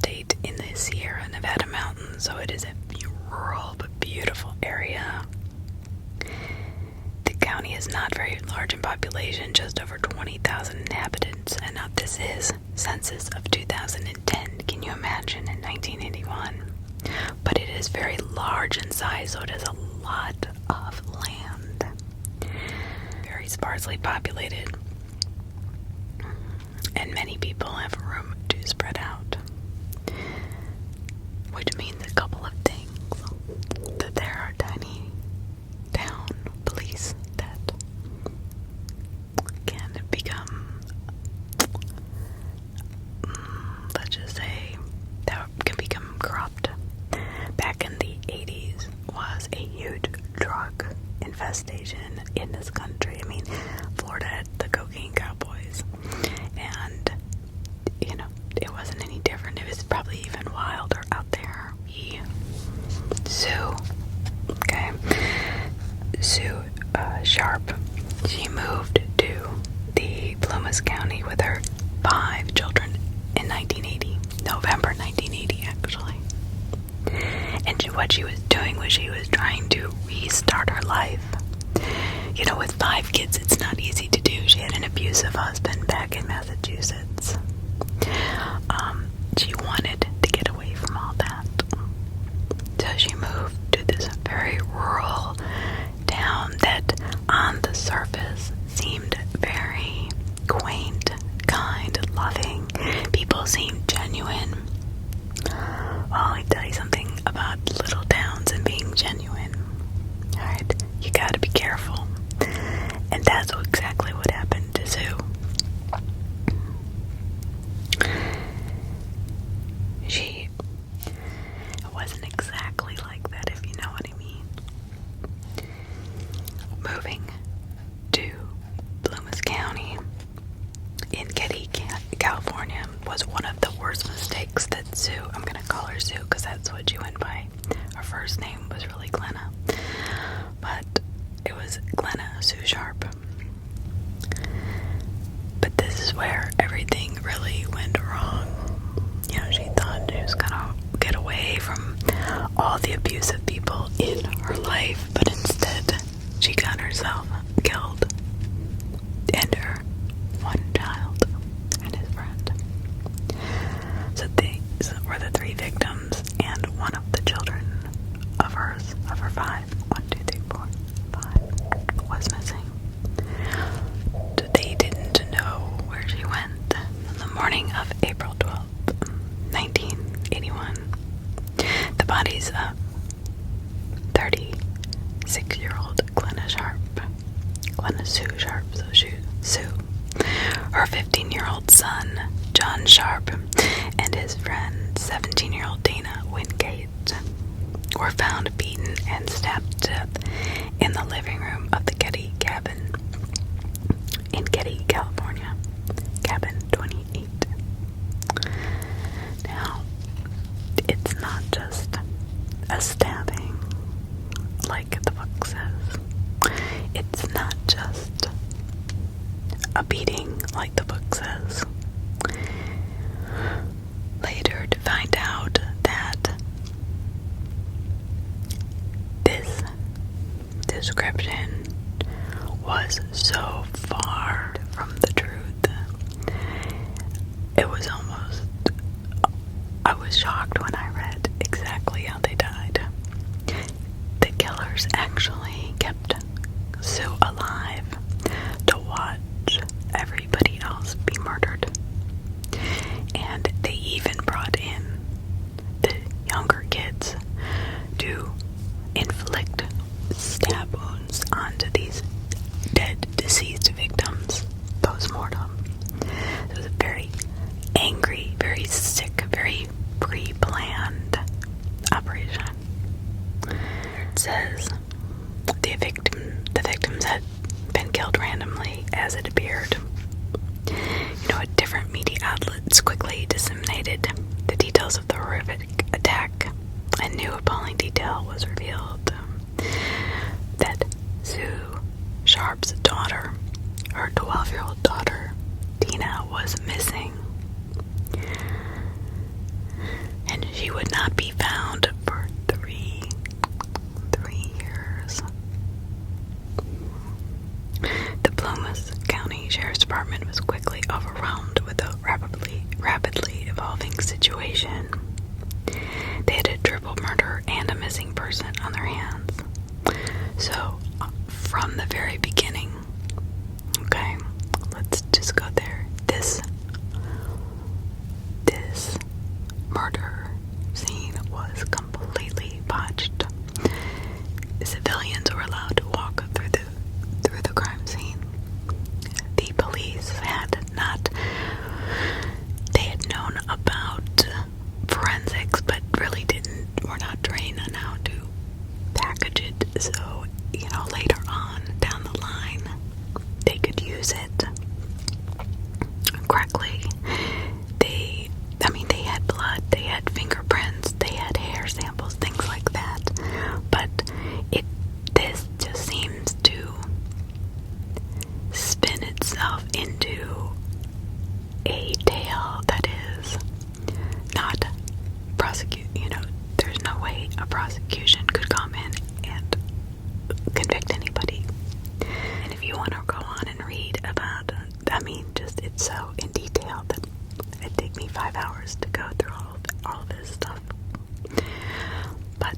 estate in the Sierra Nevada mountains, so it is a rural but beautiful area. The county is not very large in population, just over 20,000 inhabitants, and now this is census of 2010. Can you imagine, in 1981? But it is very large in size, so it has a lot of land. Very sparsely populated, and many people have room to spread out, which means a couple of things: that there are tiny town police that can become, let's just say, that can become corrupt. Back in the 80s was a huge drug infestation in this country. I mean, Florida had the cocaine cowboys, and it wasn't any different. It was probably even wilder out there. Sue Sharp, she moved to the Plumas County with her 5 children in 1980, November 1980 actually. And what she was doing was she was trying to restart her life. With 5 kids, it's not easy to do. She had an abusive husband back in Massachusetts. She wanted to get away from all that. So she moved to this very rural town that on the surface seemed very quaint, kind, loving. People seemed genuine. Well, let me tell you something about little towns and being genuine. Alright, you gotta be careful. And that's exactly what happened to Sue. It wasn't exactly like that, if you know what I mean. Moving to Plumas County in Keddie, California was one of the worst mistakes that Sue, I'm going to call her Sue because that's what she went by. Her first name was really Glenna, but it was Glenna Sue Sharp. But this is where everything really went wrong. She thought she was gonna get away from all the abusive people in her life, but instead she got herself killed, and her one child and his friend. So these were the 3 victims, and one of the children of her 5, was missing. So they didn't know where she went. On the morning of April 12th, 1981, the bodies of 36-year-old Glenna Sue Sharp, Sue, her 15-year-old son, John Sharp, and his friend, 17-year-old Dana Wingate, were found beaten and stabbed to death in the living room of the Keddie cabin in Keddie, California, cabin 28. Now, it's not just a stabbing like the book says. It's not just a beating like the book says. Later to find out that this description was so far from the truth. It was almost, I was shocked when I read exactly how they died. The killers actually kept Sue alive to watch everybody else be murdered. And they even brought in the younger kids to inflict stab wounds onto these dead, deceased victims, post-mortem. It was a very angry, very sick, very pre-planned operation. It says the victims had been killed randomly as it appeared. Different media outlets quickly disseminated the details of the horrific attack. A new appalling detail was revealed that Sue Sharp's daughter, her 12-year-old daughter, Dina, was missing. she would not be found for three years. The Plumas County Sheriff's Department was quickly overwhelmed with a rapidly evolving situation. They had a triple murder and a missing person on their hands. So, from the very beginning, okay, let's just go there. This murder scene was completely botched. Civilians were allowed to walk through the crime scene. The police they had known about forensics, but really were not trained on how to package it. So, later on down the line, they could use it correctly. They had blood, they had fingerprints, they had hair samples, things like that. But this just seems to spin itself into a tale that is not there's no way a prosecution could come in and convict anybody. And if you want to go on and read about, it's so in detail that it'd take me 5 hours to go through all this stuff. But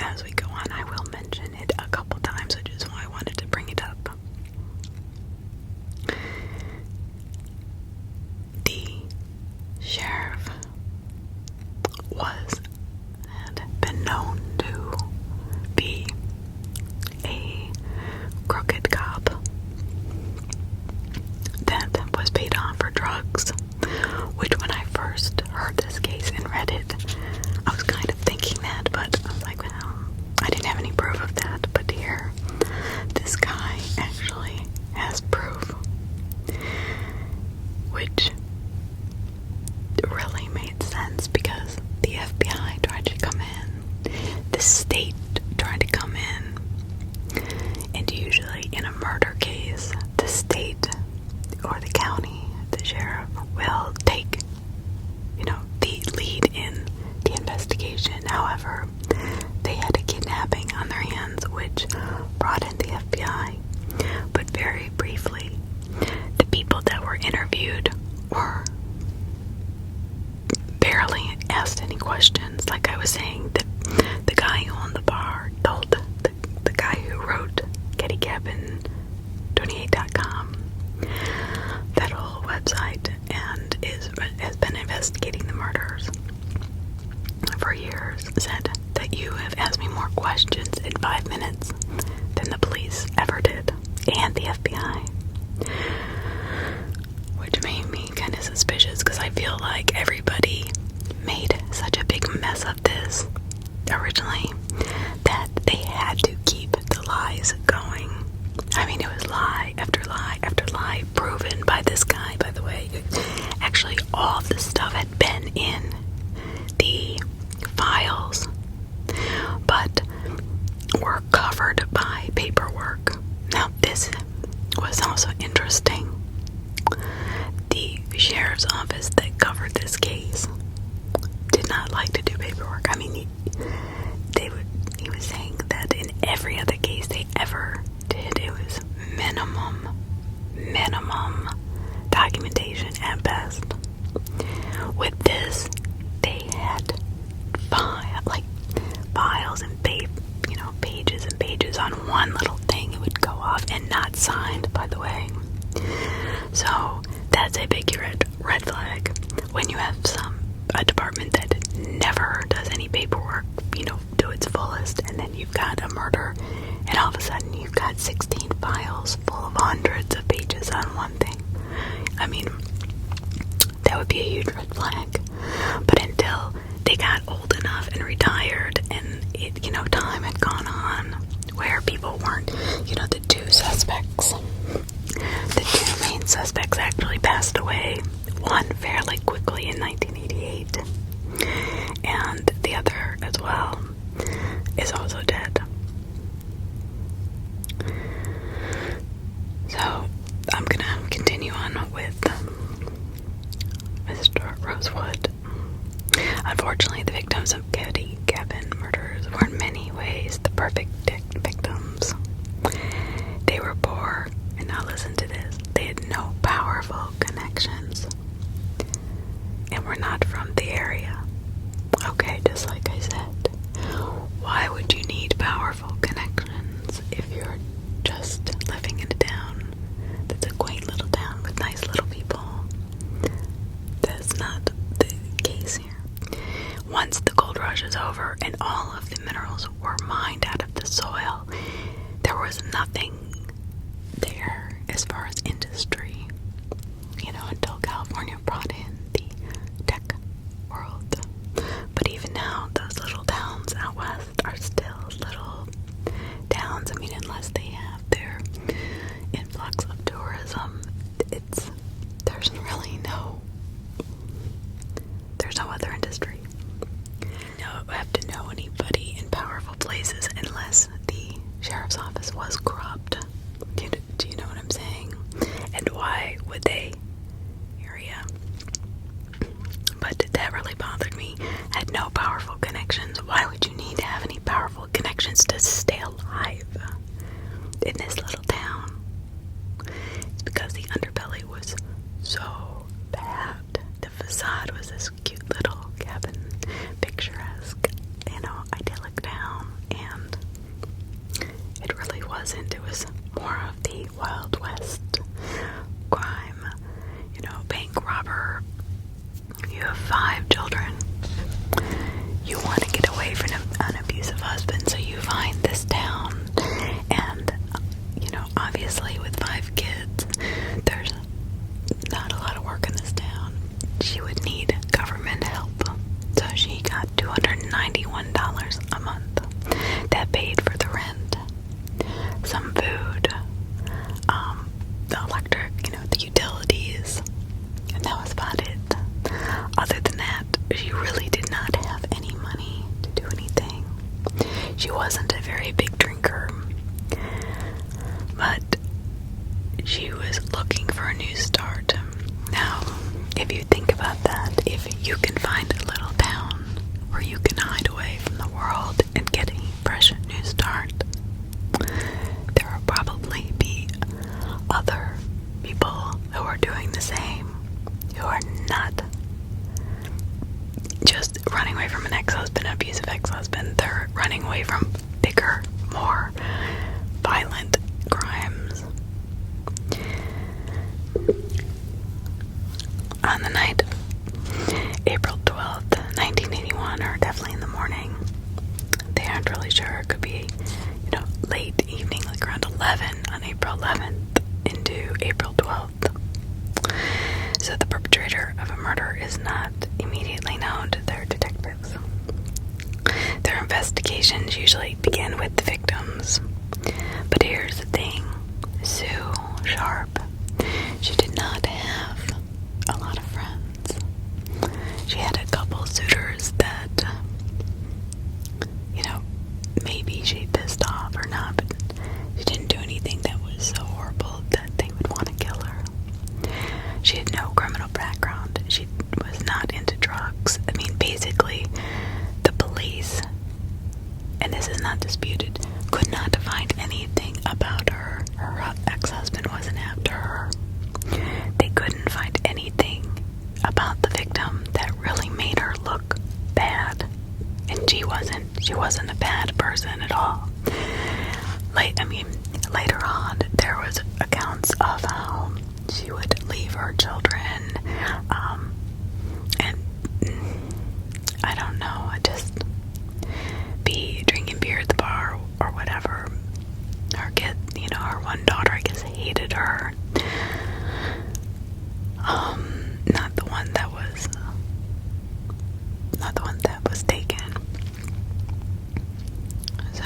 as we go on, I will mention it a couple times, which is why I wanted to bring it up. The sheriff had been known to be a crooked cop that was paid off for drugs, which when I first heard this case and read it, I was kind of thinking that, but I was like, well, I didn't have any proof of that. But here, this guy actually has proof, which really made sense because the FBI tried to come in, the state tried to come in, and usually in a murder case, the state or the county, the sheriff, will take, the lead in the investigation. However, they had a kidnapping on their hands, which brought in the FBI. But very briefly, the people that were interviewed were barely asked any questions. Like I was saying, the guy who owned the bar told the guy who wrote Keddie California.com, that whole website, and has been investigating the murders for years, said that you have asked me more questions in 5 minutes than the police ever did, and the FBI. Which made me kind of suspicious, because I feel like everybody made such a big mess of this originally that they had to keep the lies going. It was lie after lie after lie, proven by this guy, by the way. Actually, all of this stuff had been in the files, but were covered by paperwork. Now, this was also interesting. The sheriff's office that covered this case did not like to do paperwork. He was saying that in every other case they ever did, it was minimum documentation at best. With this, they had files and pages and pages on one little thing. It would go off and not signed, by the way. So that's a big red flag when you have a department that never does any paperwork, to its fullest, and then you've got a murder, and all of a sudden you've got 16 files full of hundreds of pages on one thing. That would be a huge red flag. But until they got old enough and retired, and time had gone on where people weren't, the two main suspects actually passed away. One fairly quickly in 1988, and the other as well is also dead. So I'm gonna continue on with Mr. Rosewood. Unfortunately, the victims of Keddie cabin murders were in many ways the perfect victims. They were poor, and now listen to this, they had no powerful connections, and were not from the area. Okay, just like I said, why would you need powerful connections if you're just living in a town that's a quaint little town with nice little people? That's not the case here. Once the gold rush is over and all of the minerals were mined out of the soil, there was nothing there as far as industry, until California brought in the tech world. But even now, those little towns out west are still little towns. I mean, unless they have their influx of tourism, there's no other industry. You don't have to know anybody in powerful places unless the sheriff's office was corrupt. Do you know what I'm saying? And why would they? Area. But that really bothered me. Had no powerful connections. Why would you need to have any powerful connections to stay alive in this little town? It's because the underbelly was so bad. The facade was this cute little cabin, picturesque, idyllic town, and it really wasn't. It was more of the Wild West crime, bank robber. You have 5 children. You want to get away from an abusive husband, so you find this town, and obviously with 5 kids, there's not a lot of work in this town. She would need government help, so she got $291 a month. That paid for the rent, some food, the electric, the utilities, and that was about it. Other than that, she really did not have any money to do anything. She wasn't a very big drinker, but she was looking for a new start. Now, if you think about that, if you can find a little town where you can hide away from the world and get a fresh new start, there will probably be other people who are doing the same, who are not just running away from an ex-husband, an abusive ex-husband. They're running away from bigger, more violent crimes. On the night of April 12th, 1981, or definitely in the morning, they aren't really sure. It could be, late evening, like around 11 on April 11th into April 12th. So the perpetrator of a murder is not immediately known to their detectives. Their investigations usually begin with the victims. But here's the thing. Sue Sharp, she did not have a lot of friends. She had a couple suitors that, maybe she pissed off or not, but she didn't do anything that was so horrible that they would want to kill her. She had no criminal background. She was not into drugs. I mean, basically, the police, and this is not disputed, could not find anything about her. Her ex-husband wasn't after her. They couldn't find anything about the victim that really made her look bad. And she wasn't a bad person at all. Later on, there was accounts of how she would leave her children, and I don't know, just be drinking beer at the bar or whatever. Her kid, her one daughter, I guess, hated her. Not the one that was taken. So,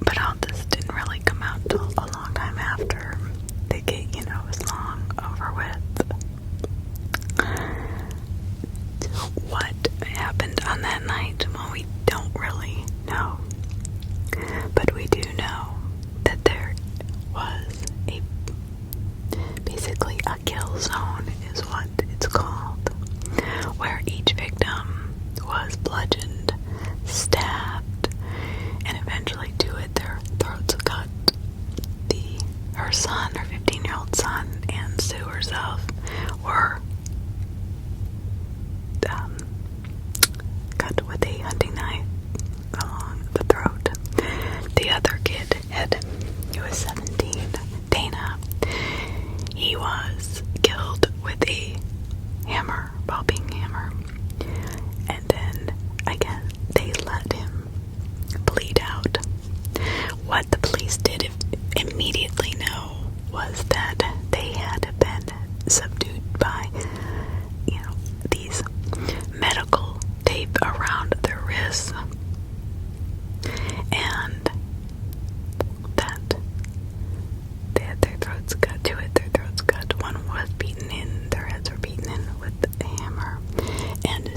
but all this didn't really come out till a long time after the case, was long over with. So what happened on that night? Well, we don't really know. But we do know that there was basically a kill zone is what it's called,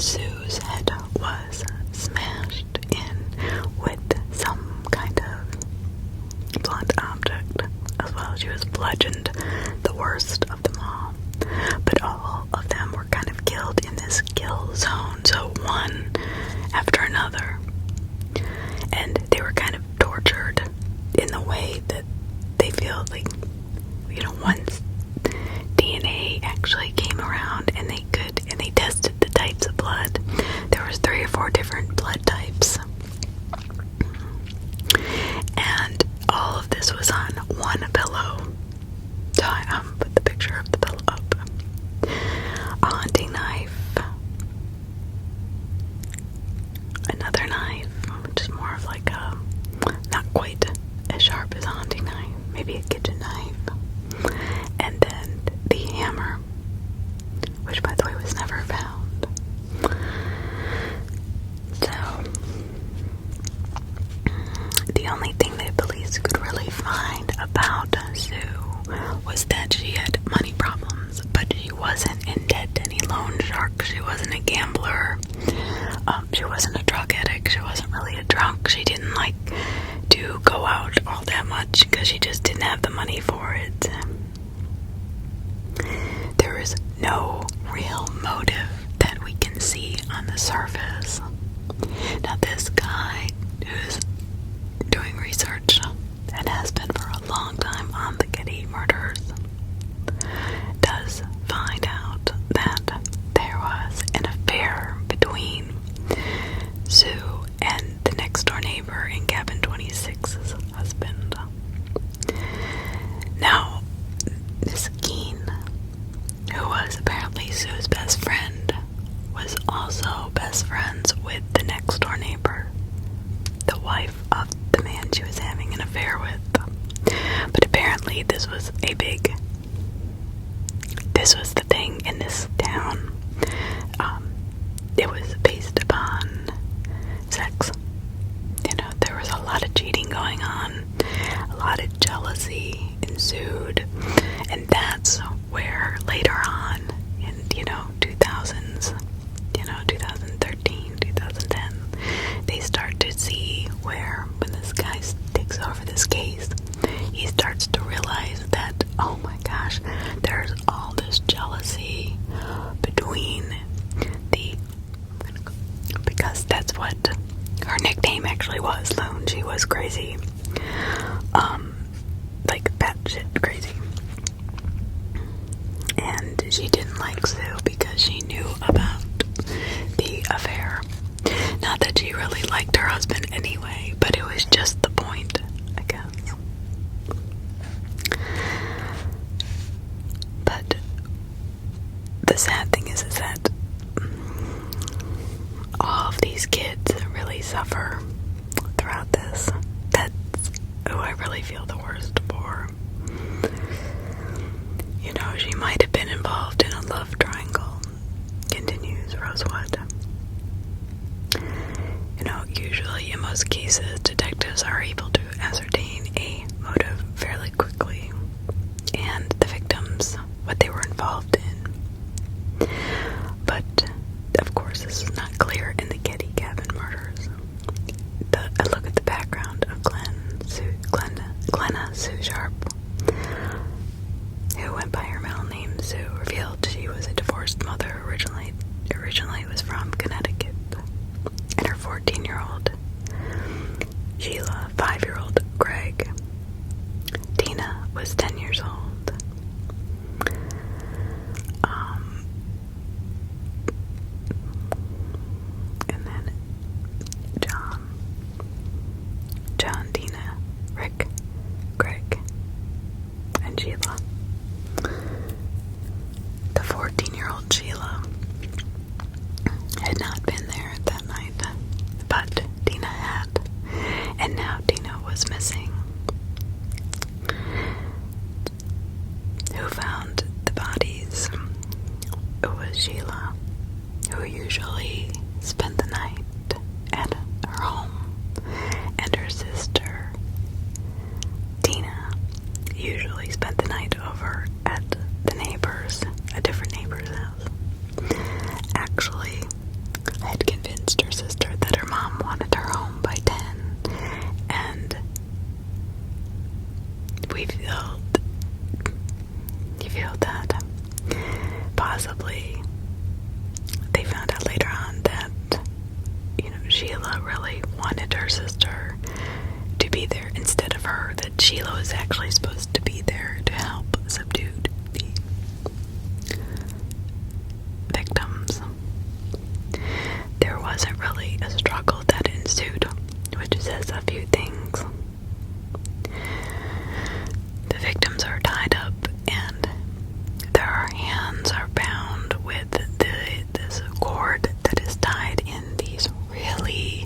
Sue's head was smashed in with some kind of blunt object as well. She was bludgeoned, the worst of them all. But all of them were kind of killed in this kill zone, so one after another. And they were kind of tortured in the way that they feel like, once DNA actually came around and they tested the types of blood. There was 3 or 4 different blood types. And all of this was on one pillow. So I put the picture of the pillow up. A hunting knife. Another knife, which is more of like a, not quite as sharp as a hunting knife, maybe a kitchen knife. And then the hammer, which by the way was never found. So, the only thing that police could really find about Sue was that she had money problems, but she wasn't in debt to any loan sharks. She wasn't a gambler. She wasn't a drug addict. She wasn't really a drunk. She didn't like to go out all that much because she just didn't have the money for it. There is no real motive that we can see on the surface. Now this guy who's doing research and has been for a long time on the Keddie murders does find out that there was an affair between Sue and the next door neighbor in cabin 26's husband. Now, this Keen, who was apparently Sue's best friend, was also best friends with the next door neighbor, the wife of the man she was having an affair with. But apparently this was the thing in this town. It was based upon sex. There was a lot of cheating going on, a lot of jealousy ensued, and that's where later on in 2000s, 2013, 2010, they start to see where when this guy takes over this case, he starts to realize that, oh my gosh, there's all this jealousy between because that's what her nickname actually was, Loon. She was crazy. Like batshit crazy. And she didn't like Sue because she knew about the affair. Not that she really liked her husband anyway, but it was just the point, I guess. But the sad thing is that all of these kids really suffer throughout this. That's who I really feel the worst for. She might have been involved in a love triangle, continues Rosewood. Usually in most cases, detectives are able to ascertain a motive fairly quickly, and the victims, what they were involved in. But, of course, this is not clear in the Keddie cabin murders. A look at the background of Glenna Sue Sharp, who went by her middle name Sue, revealed she was a divorced mother originally was from Connecticut, and her 14-year-old Sheila, 5-year-old Greg, Tina was 10 years old. And then John, Tina, Rick, Greg, and Sheila. The 14-year-old Sheila had not been there that night, but Tina had, and now Tina was missing. Who found the bodies? It was Sheila, who usually spent the night at her home, and her sister, Tina, usually spent the night over at a different neighbor's house. Actually, her sister to be there instead of her, that Sheila was actually supposed to be there to help subdue the victims. There wasn't really a struggle that ensued, which says a few things. The victims are tied up and their hands are bound with this cord that is tied in these really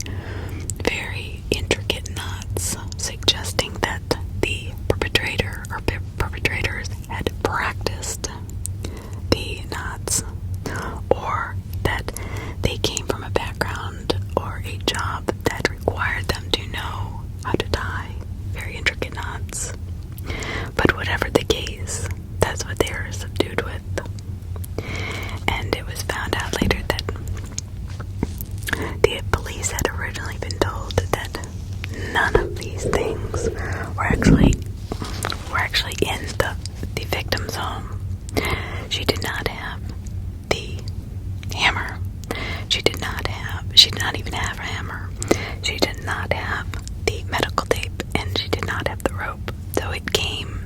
very intricate knots, suggesting that the perpetrator or perpetrators had practiced the knots, or that they came from a background or a job that required them to know how to tie very intricate knots. But whatever the case, that's what they were subdued with. And it was found out later that the police had originally been told that none of these things were actually in the victim's home. She did not have the hammer. She did not even have a hammer. She did not have the medical tape, and she did not have the rope. So it came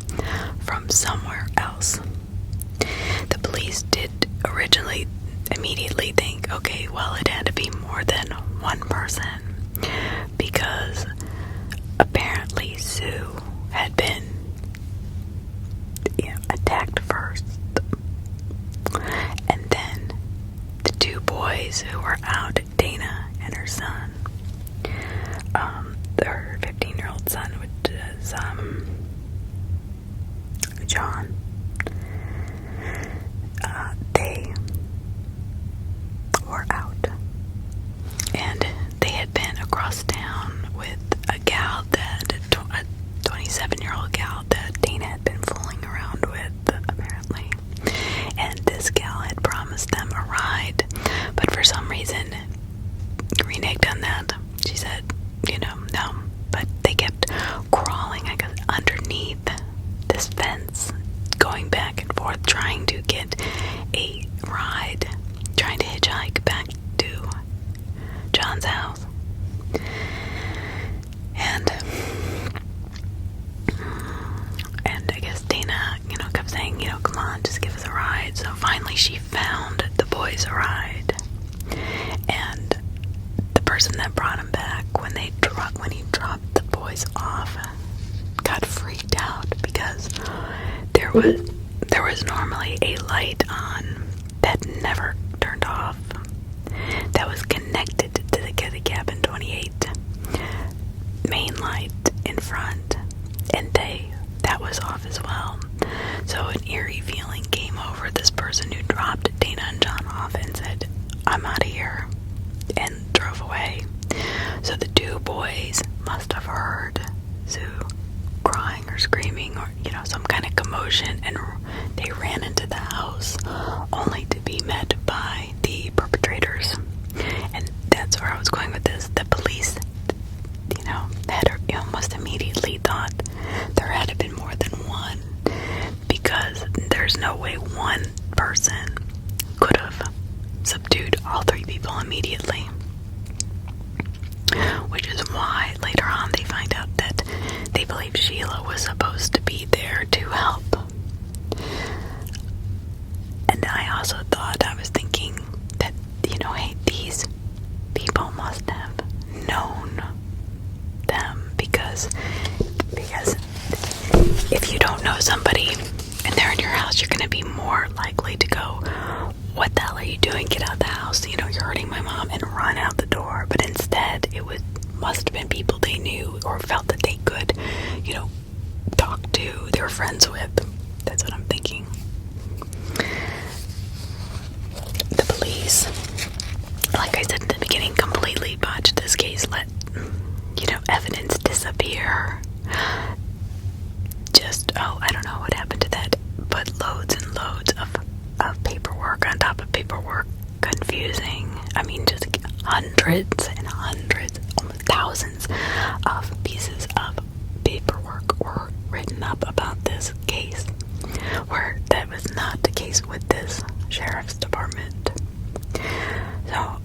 from somewhere else. The police did originally immediately think, okay, well, it had to be more than one person, because apparently Sue had been attacked first. And then the two boys who were out, Dana and her son, her 15-year-old son, which is John, they were out, and they had been across town with a gal that, a 27-year-old gal that Dana had been fooling around with, apparently, and this gal had promised them a ride, but for some reason reneged on that. She said, no, but they kept crawling, I guess, underneath this fence, going back and forth, trying to get a ride, trying to hitchhike back to John's house. And I guess Dana, kept saying, come on, just give us a ride. So finally she found the boys a ride. And the person that brought him back, when he dropped the boys off, got freaked out because there was normally a light on that never turned off, that was connected to the Keddie Cabin 28 main light in front, and that was off as well. So an eerie feeling came over this person who dropped Dana and John off and said, "I'm out of here," and drove away. So the two boys must have heard Sue crying or screaming or some kind of commotion, and they ran into the house only to be met by the perpetrators. And that's where I was going with this. The police had almost immediately thought there had to been more than one, because there's no way one person could have subdued all three people immediately. Which is why later on they find out that they believe Sheila was supposed to be there to help. And I also I was thinking that, hey, these people must have known them, because if you don't know somebody and they're in your house, you're going to be more likely to go, "What the hell are you doing? Get out the house. You're hurting my mom," and run out the door. But instead, must have been people they knew or felt that they could, talk to, they were friends with. That's what I'm thinking. The police, like I said in the beginning, completely botched this case, let, evidence disappear. Just, I don't know what happened to that, but loads and loads of paperwork on top of paperwork, confusing. I mean, just hundreds and hundreds, almost thousands of pieces of paperwork were written up about this case, where that was not the case with this sheriff's department. So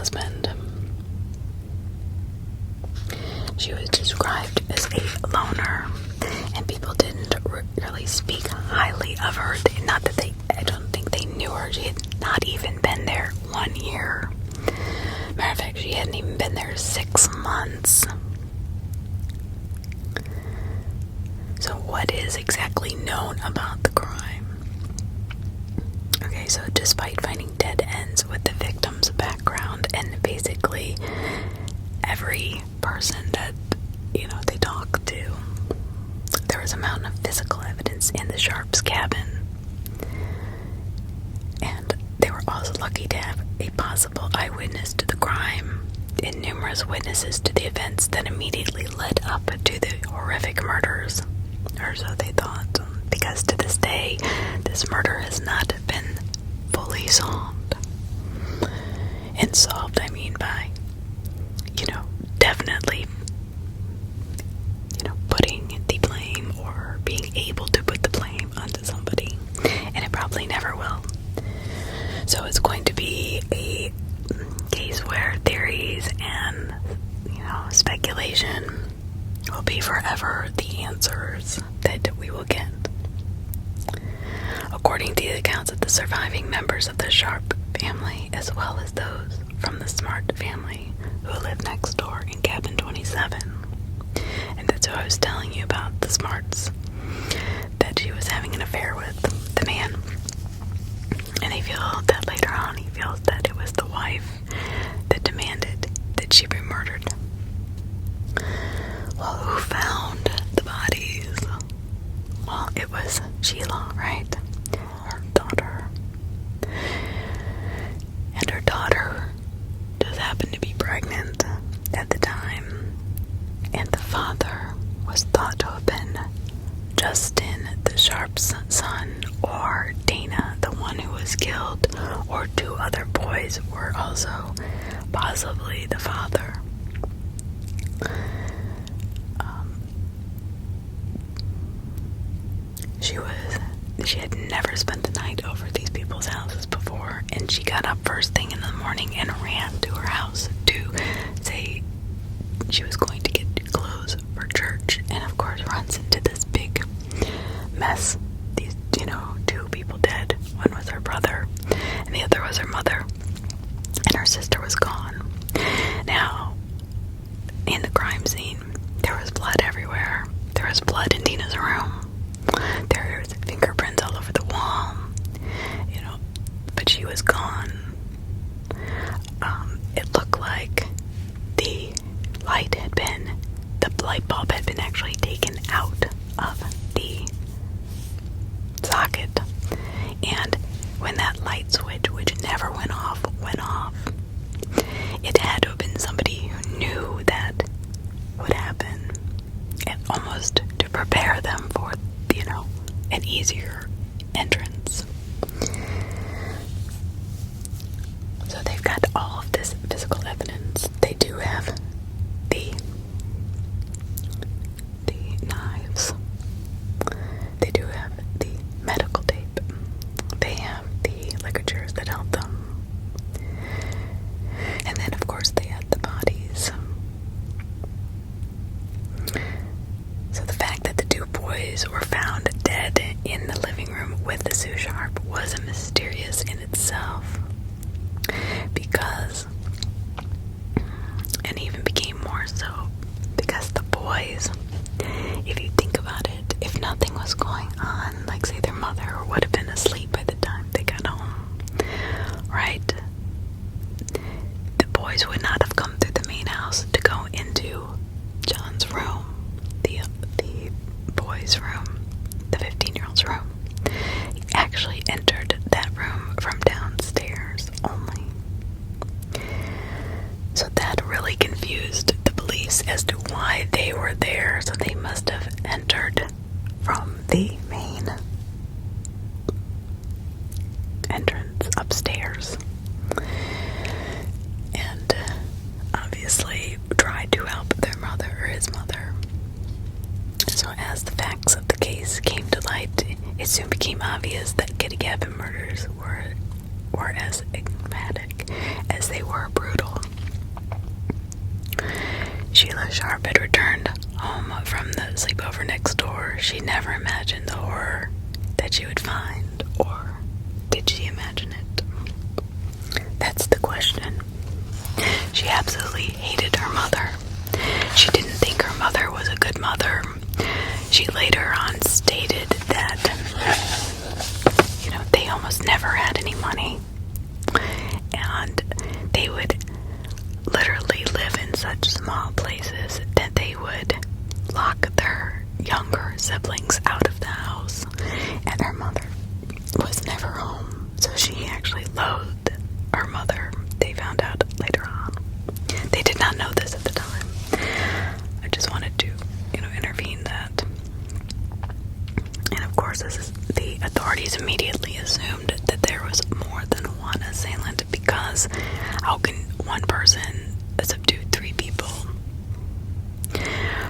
husband. She was described as a loner, and people didn't really speak highly of her. I don't think they knew her. She had not even been there 1 year. Matter of fact, she hadn't even been there 6 months. So what is exactly known about the crime? Okay, so despite finding dead ends with the victim's background and basically every person that, they talked to, there was a mountain of physical evidence in the Sharps' cabin. And they were also lucky to have a possible eyewitness to the crime and numerous witnesses to the events that immediately led up to the horrific murders. Or so they thought, because to this day, this murder has not been fully solved. And solved, I mean by, definitely, putting the blame or being able to put the blame onto somebody. And it probably never will. So it's going to be a case where theories and, speculation will be forever the answers that we will get. According to the accounts of the surviving members of the Sharp family, as well as those from the Smart family who lived next door in cabin 27. And that's who I was telling you about, the Smarts, that she was having an affair with the man. And they feel that later on he feels that it was the wife that demanded that she be murdered. Well, who found the bodies? Well, it was Sheila, right? Her daughter. And her daughter just happened to be pregnant at the time. And the father was thought to have been Justin, the Sharp's son, or Dana, the one who was killed, or 2 other boys were also possibly the father. She had never spent the night over at these people's houses before, and she got up first thing in the morning and ran to her house to say she was going to get clothes for church, and of course runs into this big mess. These, 2 people dead. One was her brother, and the other was her mother, and her sister was gone. Now, in the crime scene, there was blood everywhere. There was blood in Dina's room. There was fingerprints all over the wall, but she was gone. It looked like the light bulb had been actually taken out of the socket. And when that light switch, which never went off, it had to have been somebody who knew that would happen, and almost to prepare them for an easier entrance. So they've got all of this physical evidence. They do have the knives. They do have the medical tape. They have the ligatures that held them. And then, of course, they had the bodies. So the fact that the 2 boys were found dead in the living room with the Sue Sharp was mysterious in itself, because, and even became more so, because the boys, if you think about it, if nothing was going on, like say their mother would have been asleep by the time they got home, right? The boys would not have come through the main house to go into John's room, the boys' room, the 15-year-old's room. He actually entered that room from downstairs only. So that really confused the police as to why they were there. So they must have entered from the main entrance upstairs. And obviously tried to help their mother, or his mother. So as the facts of the case came to light, it soon became obvious that Keddie Cabin murders were as enigmatic as they were brutal. Sheila Sharp had returned home from the sleepover next door, she never imagined the horror that she would find, or did she imagine it? That's the question. She absolutely hated her mother. She didn't think her mother was a good mother. She later on stated that, they almost never had any money. And they would literally live in such small places that they would lock their younger siblings out of the house. And her mother was never home. So she actually loathed her mother. They found out later on. They did not know this at the time. I just wanted to, intervene that. And of course, the authorities immediately assumed that there was more than one assailant, because how can one person subdue 3 people?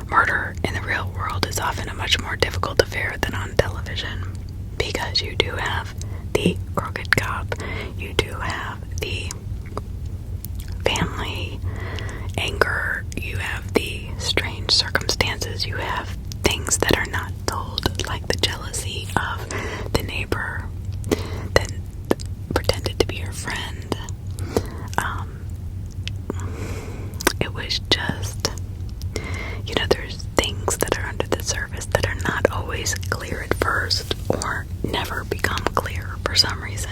Murder in the real world is often a much more difficult affair than on television, because you do have the crooked cop, you do have the family anger, you have the strange circumstances, you have things that are not told, like the jealousy of the neighbor that pretended to be her friend. It was just, there's things that are under the surface that are not always clear at first, or never become clear for some reason.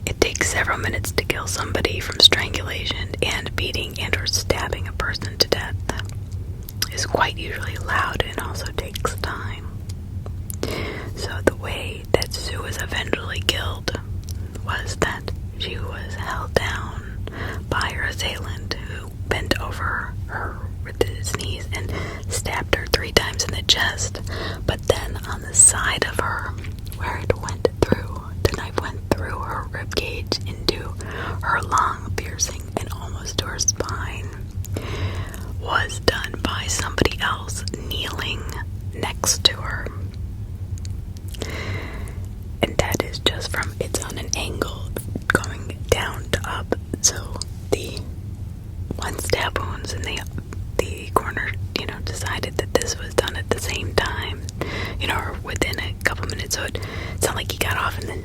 It takes several minutes to kill somebody, from strangulation and beating and or stabbing a person to death is quite usually loud and also takes time. So the way that Sue was eventually killed was that she was held down by her assailant, who bent over her with his knees and stabbed her 3 times in the chest. But then on the side of her, where it went through, the knife went through her ribcage into her lung, piercing and almost to her spine, was done by somebody else kneeling next to her. And that is just from, it's on an angle going down to up. So the one stab wounds in the corner, decided that this was done at the same time, or within a couple minutes. So it's not like he got off and then,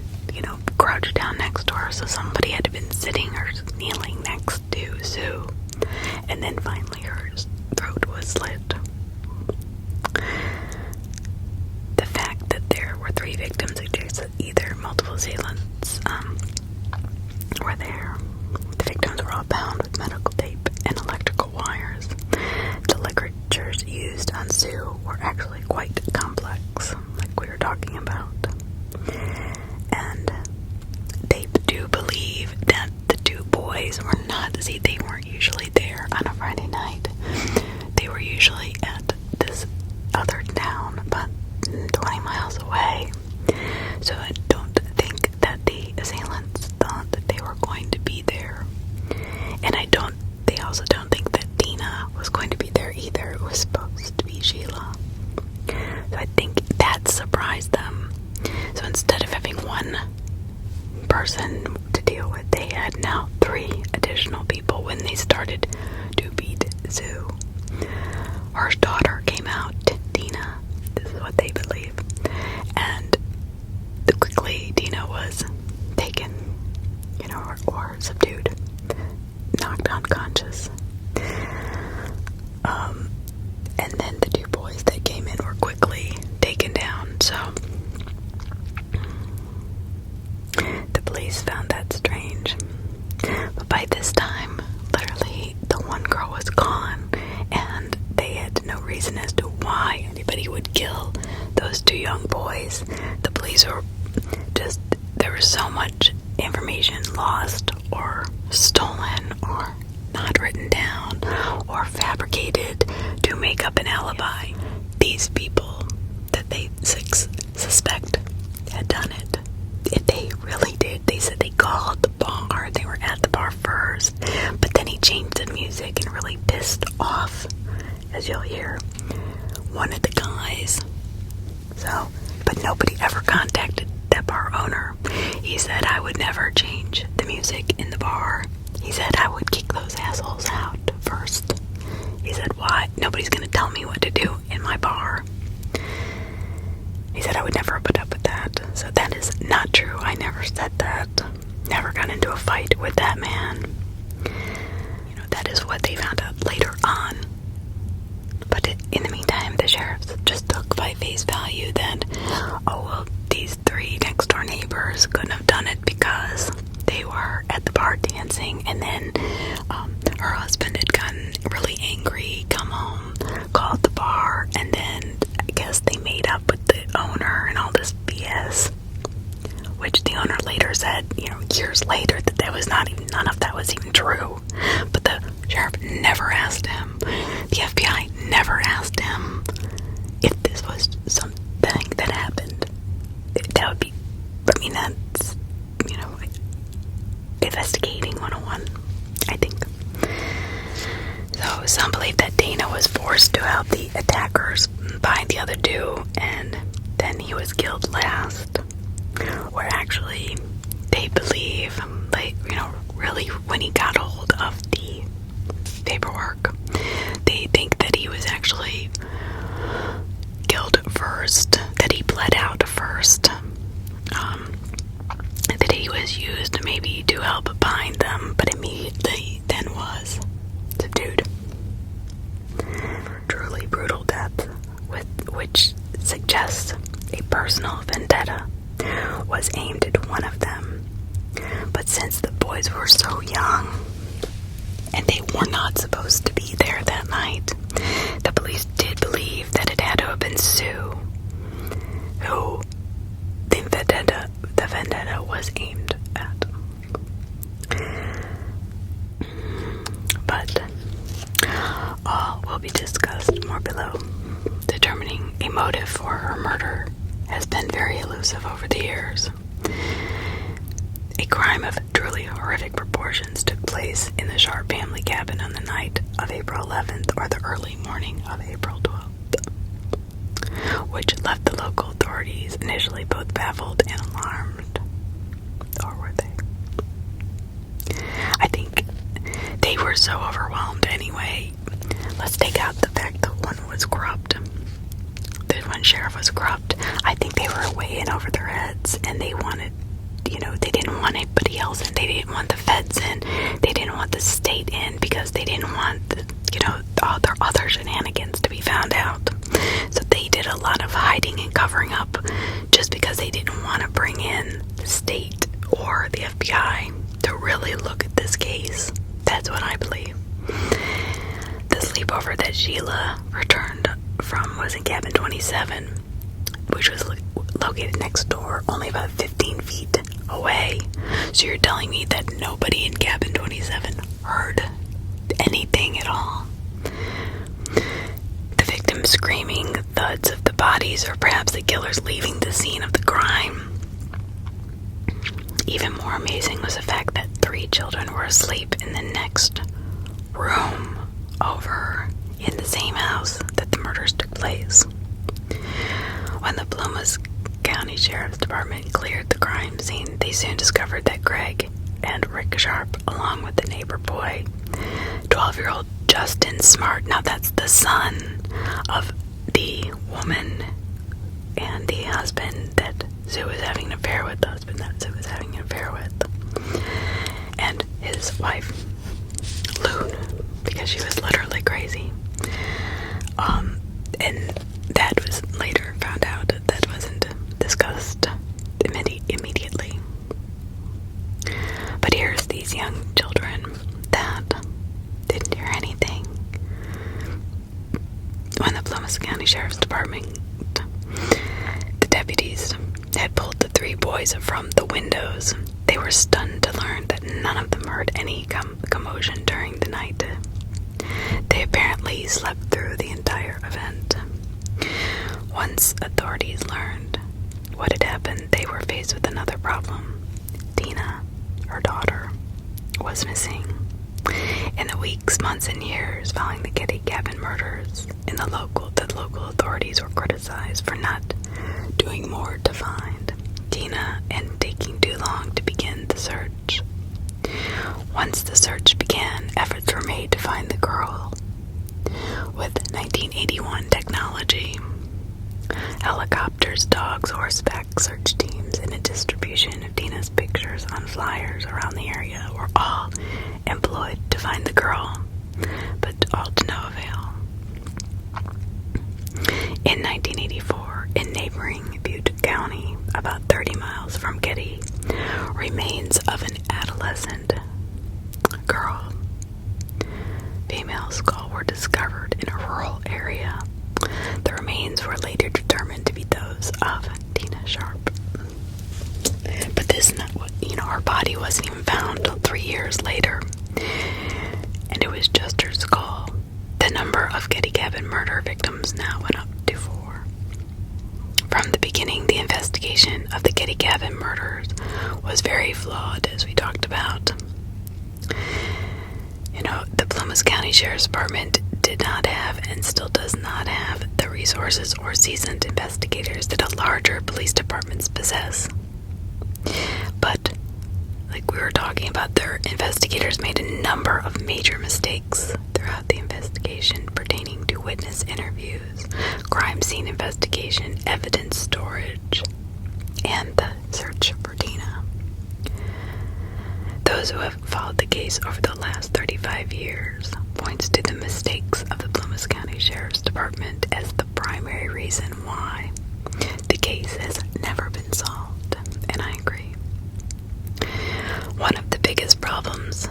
crouched down next to her. So somebody had to have been sitting or kneeling next to Sue. And then finally her throat was slit. The fact that there were 3 victims suggests that either multiple assailants were there. The victims were all bound with medical tape and electrical wires. The ligatures used on Sue were actually quite complex, like we were talking about. And they do believe that the 2 boys were not, they weren't usually there on a Friday night. They were usually at this other town, about 20 miles away. So I don't think that the assailants thought that they were going to be there. And they also don't think that Dina was going to be there either. It was supposed to be Sheila. So I think that surprised them. So instead of having one person to deal with, they had now 3 additional people when they started to beat Sue. Her daughter came out, Dina. This is what they believe. And quickly Dina was taken, or subdued, knocked unconscious. And then the 2 boys that came in were quickly taken down. So the police found that strange. But by this time, literally, the one girl was gone, and they had no reason as to why anybody would kill those 2 young boys. The police were just, there was so much information lost or stolen or not written down or fabricated to make up an alibi. These people that they suspect had done it, if they really did, they said they called the bar, they were at the bar first, but then he changed the music and really pissed off, as you'll hear, one of the guys. So, but nobody ever contacted that bar owner. He said, I would never change the music in the bar. He said, I would kick those assholes out first. He said, why? Nobody's going to tell me what to do in my bar. He said I would never put up with that. So that is not true. I never said that. Never got into a fight with that man. You know, that is what they found out later on. But in the meantime, the sheriffs just took by face value that, oh, well, these 3 next door neighbors couldn't have done it because they were at the bar dancing, and then her husband had gotten really angry, come home, called the bar, and then I guess they made up with the owner and all this BS, which the owner later said, you know, years later, that that was not even, none of that was even true. But the sheriff never asked him, the FBI never asked him if this was something that happened. That would be, I mean, that's, you know, investigating 101, I think. So some believe that Dana was forced to help the attackers find the other 2, and then he was killed last. Or actually, they believe, like, you know, really when he got hold of the paperwork, they think that he was actually killed first, that he bled out first, that he was used maybe to help bind them, but immediately then was subdued. Truly brutal death, which suggests a personal vendetta was aimed at one of them. But since the boys were so young, and they were not supposed to be there that night, the police did believe that it had to have been Sue who the vendetta was aimed at. But all will be discussed more below. Determining a motive for her murder has been very elusive over the years. A crime of truly horrific proportions took place in the Sharp family cabin on the night of April 11th or the early morning of April 12th, which left the local authorities initially both baffled and alarmed. Or were they? I think they were so overwhelmed anyway. Let's take out the fact that one was corrupt. The one sheriff was corrupt. I think they were way in over their heads, and they wanted, you know, they didn't want anybody else in. They didn't want the feds in. They didn't want the state in because they didn't want, the, you know, all their other shenanigans to be found out. So they did a lot of hiding and covering up just because they didn't want to bring in the state or the FBI to really look at this case. That's what I believe. The sleepover that Sheila returned from was in cabin 27, which was located next door, only about 15 feet away. So you're telling me that nobody in cabin 27 heard anything at all? The victim screaming, thuds of the bodies, or perhaps the killers leaving the scene of the crime. Even more amazing was the fact that 3 children were asleep in the next room over in the same house that the murders took place. When the Plumas County Sheriff's Department cleared the crime scene, they soon discovered that Greg and Rick Sharp, along with the neighbor boy, 12-year-old Justin Smart, now that's the son of the woman and the husband that Sue was having an affair with, the husband that Sue was having an affair with, and his wife, Loon, because she was literally crazy. And that was later found out that wasn't discussed immediately. But here's these young children that didn't hear anything. When the Plumas County Sheriff's Department, the deputies had pulled the 3 boys from the windows, they were stunned to learn that none of them heard any commotion during the night. They apparently slept through the entire event. Once authorities learned what had happened, they were faced with another problem. Dina, her daughter, was missing. In the weeks, months, and years following the Keddie cabin murders, the local authorities were criticized for not doing more to find Dina and taking too long to begin the search. Once the search began, efforts were made to find the girl. With 1981 technology, helicopters, dogs, horseback search teams, and a distribution of Tina's pictures on flyers around the area were all employed to find the girl, but all to no avail. In 1984, in neighboring Butte County, about 30 miles from Keddie, remains of an adolescent girl, female skull, were discovered in a rural area. The remains were later determined to be those of Tina Sharp. But this, her body wasn't even found until 3 years later, and it was just her skull. The number of Keddie Cabin murder victims now went up to 4. From the beginning, the investigation of the Keddie Cabin murders was very flawed, as we talked about. The Plumas County Sheriff's Department did not have, and still does not have, the resources or seasoned investigators that a larger police departments possess. But, like we were talking about, their investigators made a number of major mistakes throughout the investigation pertaining to witness interviews, crime scene investigation, evidence storage, and the search for Tina. Those who have followed the case over the last 35 years points to the mistakes of the Plumas County Sheriff's Department as the primary reason why the case has never been solved, and I agree. One of the biggest problems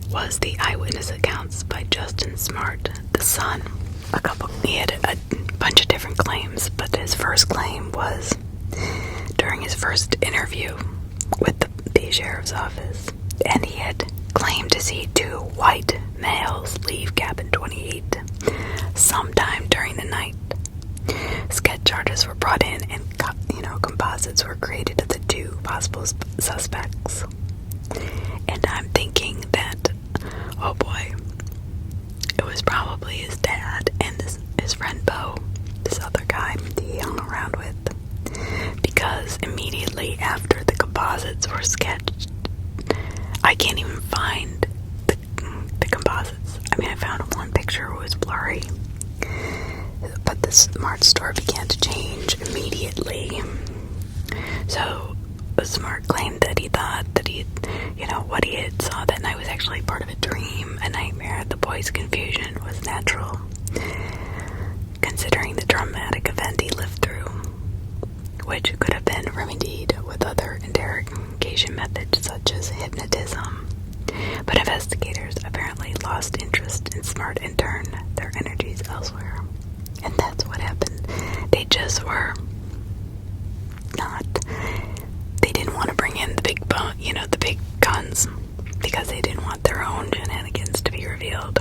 was the Eyewitness Accounts by Justin Smart, the son. He had a bunch of different claims, but his first claim was during his first interview with the sheriff's office, and he had claimed to see 2 white males leave cabin 28 sometime during the night. Sketch artists were brought in, and composites were created of the 2 possible suspects. And I'm thinking that, oh boy, it was probably his dad and his friend Bo, this other guy he hung around with, because immediately after the composites were sketched, I can't even find the composites. I found one picture, it was blurry, but the Smart store began to change immediately. So Smart claimed that he thought that what he had saw that night was actually part of a dream, a nightmare. The boy's confusion was natural, considering the traumatic event he lived through, which could have been remedied with other interrogation methods such as hypnotism. But investigators apparently lost interest in Smart and turned their energies elsewhere. And that's what happened. They just were not... They didn't want to bring in the big guns, because they didn't want their own shenanigans to be revealed.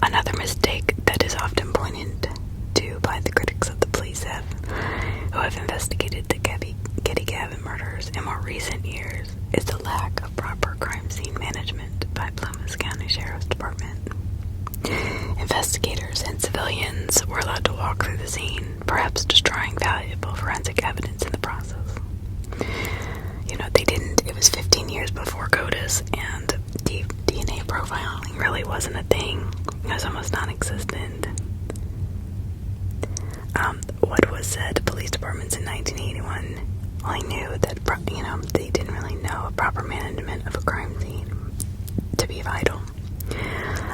Another mistake that is often pointed to by the critics of the police who have investigated the Keddie Cabin murders in more recent years is the lack of proper crime scene management by Plumas County Sheriff's Department. Investigators and civilians were allowed to walk through the scene, perhaps destroying valuable forensic evidence in the process. They didn't. It was 15 years before CODIS, and DNA profiling really wasn't a thing. It was almost non-existent. What was said, police departments in 1981 only knew that, they didn't really know a proper management of a crime scene to be vital.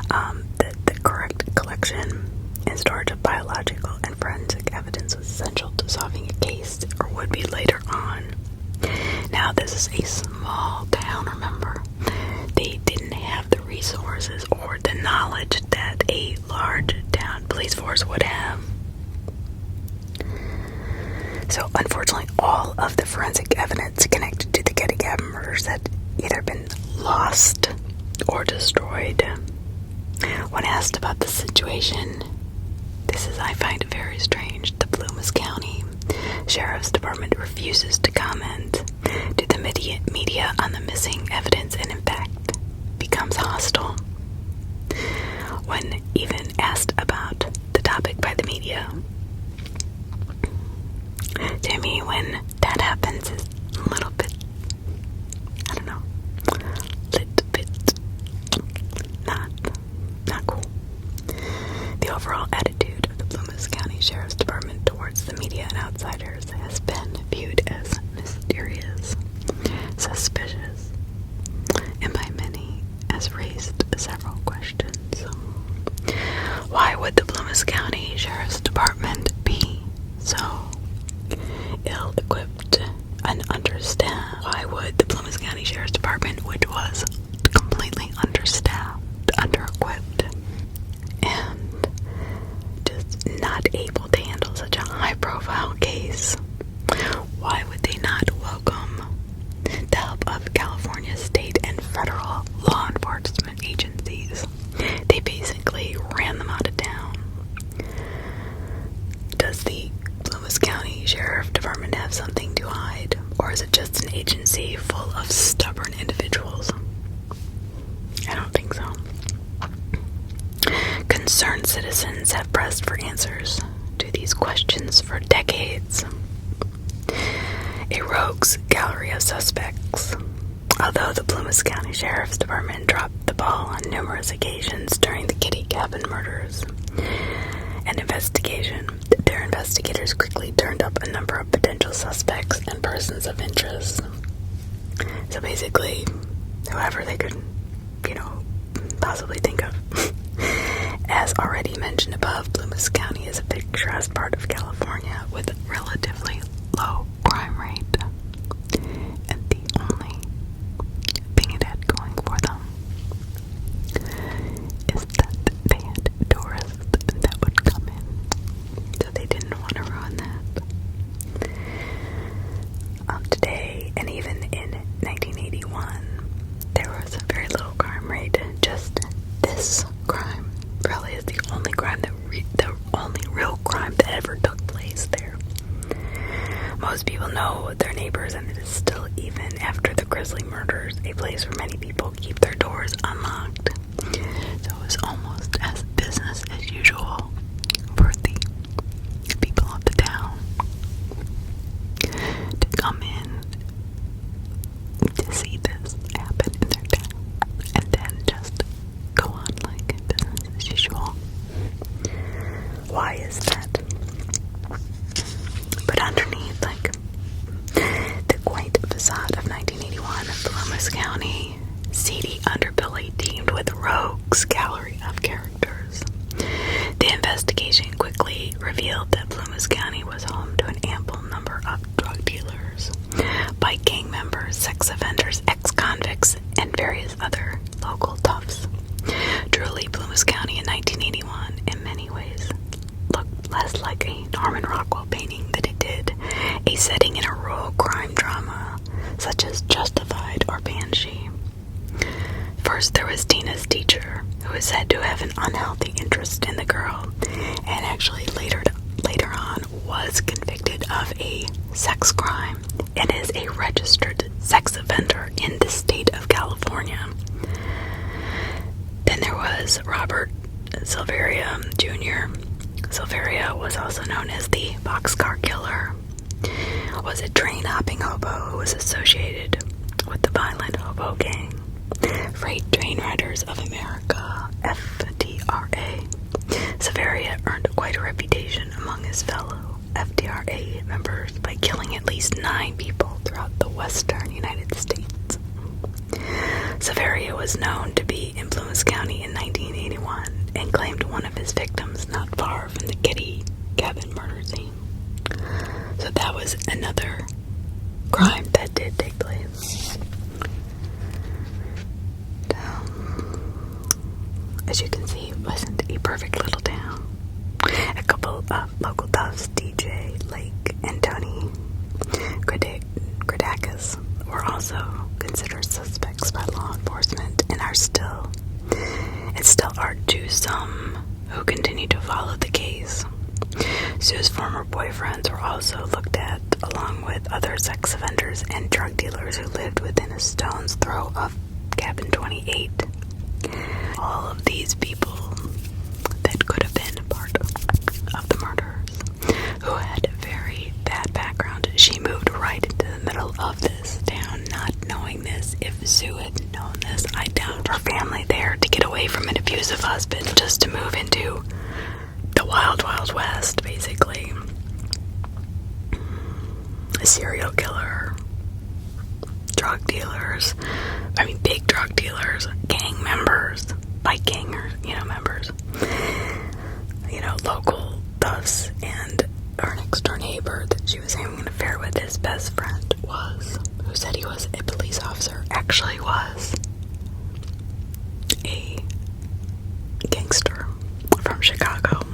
The correct collection and storage of biological and forensic evidence was essential to solving a case, or would be later on. Now, this is a small town, remember. They didn't have the resources or the knowledge that a large town police force would have. So, unfortunately, all of the forensic evidence connected to the Keddie Cabin murders had either been lost or destroyed. When asked about the situation, I find it very strange. The Plumas County Sheriff's Department refuses to comment to the media on the missing evidence, and in fact becomes hostile. When even asked about the topic by the media, to me, when that happens, is a little bit, I don't know, County Sheriff's Department towards the media and outsiders has been viewed as mysterious, suspicious, and by many has raised several questions. Why would the Plumas County Sheriff's Department be so ill-equipped and understaffed? Why would the Plumas County Sheriff's Department, which was completely understaffed, under-equipped, and just not able to handle such a high-profile case, why would they not welcome the help of California state and federal law enforcement agencies? They basically ran them out of town. Does the Plumas County Sheriff Department have something to hide, or is it just an agency full of stubborn individuals? I don't think so. Concerned citizens have pressed for answers to these questions for decades. A rogues gallery of suspects. Although the Plumas County Sheriff's Department dropped the ball on numerous occasions during the Keddie Cabin murders and investigation, their investigators quickly turned up a number of potential suspects and persons of interest. So basically, whoever they could, possibly think of. As already mentioned above, Plumas County is a picturesque part of California with a relatively low crime rate. And the only thing it had going for them is that they had tourists that would come in. So they didn't want to ruin that. Today, and even in 1981, there was a very low crime rate. Just this crime really is the only crime the only real crime that ever took place there. Most people know their neighbors, and it is still, even after the grisly murders, a place where many people keep their doors unlocked. So it was almost as business as usual for the people of the town to come in to see this happen in their town, and then just go on like business as usual. Why is that? But underneath, the quaint facade of 1981, Plumas County, seedy underbelly teamed with rogues gallery of characters. The investigation quickly revealed that Plumas County was home to an ample number of drug dealers, bike gang members, sex offenders, ex-convicts, and various other local toughs. Truly, Plumas County in 1981, in many ways, looked less like a Norman Rockwell painting than it did a setting in a rural crime drama, such as Justified or Banshee. First, there was Tina's teacher, who is said to have an unhealthy interest in the girl, and actually later on was convicted of a sex crime and is a registered sex offender in the state of California. Then there was Robert Silverium Jr. Silveria was also known as the Boxcar Killer. Was a train-hopping hobo who was associated with the violent hobo gang, Freight Train Riders of America, FTRA. Silveria earned quite a reputation among his fellow FTRA members by killing at least 9 people throughout the western United States. Silveria was known to be in Plumas County in 1981 and claimed one of his victims not far from the Keddie Cabin murder scene. So that was another crime that did take place. As you can see, it wasn't a perfect little town. A couple of local toughs, DJ, Lake, and Tony Gradakis, were also considered suspects by law enforcement and still are to some who continue to follow the case. Sue's former boyfriends were also looked at, along with other sex offenders and drug dealers who lived within a stone's throw of Cabin 28. All of these people that could have been part of the murders, who had a very bad background. She moved right into the middle of this town, not knowing this. If Sue had known this, I doubt her family there to get away from an abusive husband just to move into the wild, wild west, basically. A serial killer, drug dealers, big drug dealers, gang members, bike gangers, members, local thus, and our next door neighbor that she was having an affair with, his best friend who said he was a police officer, actually was a gangster from Chicago.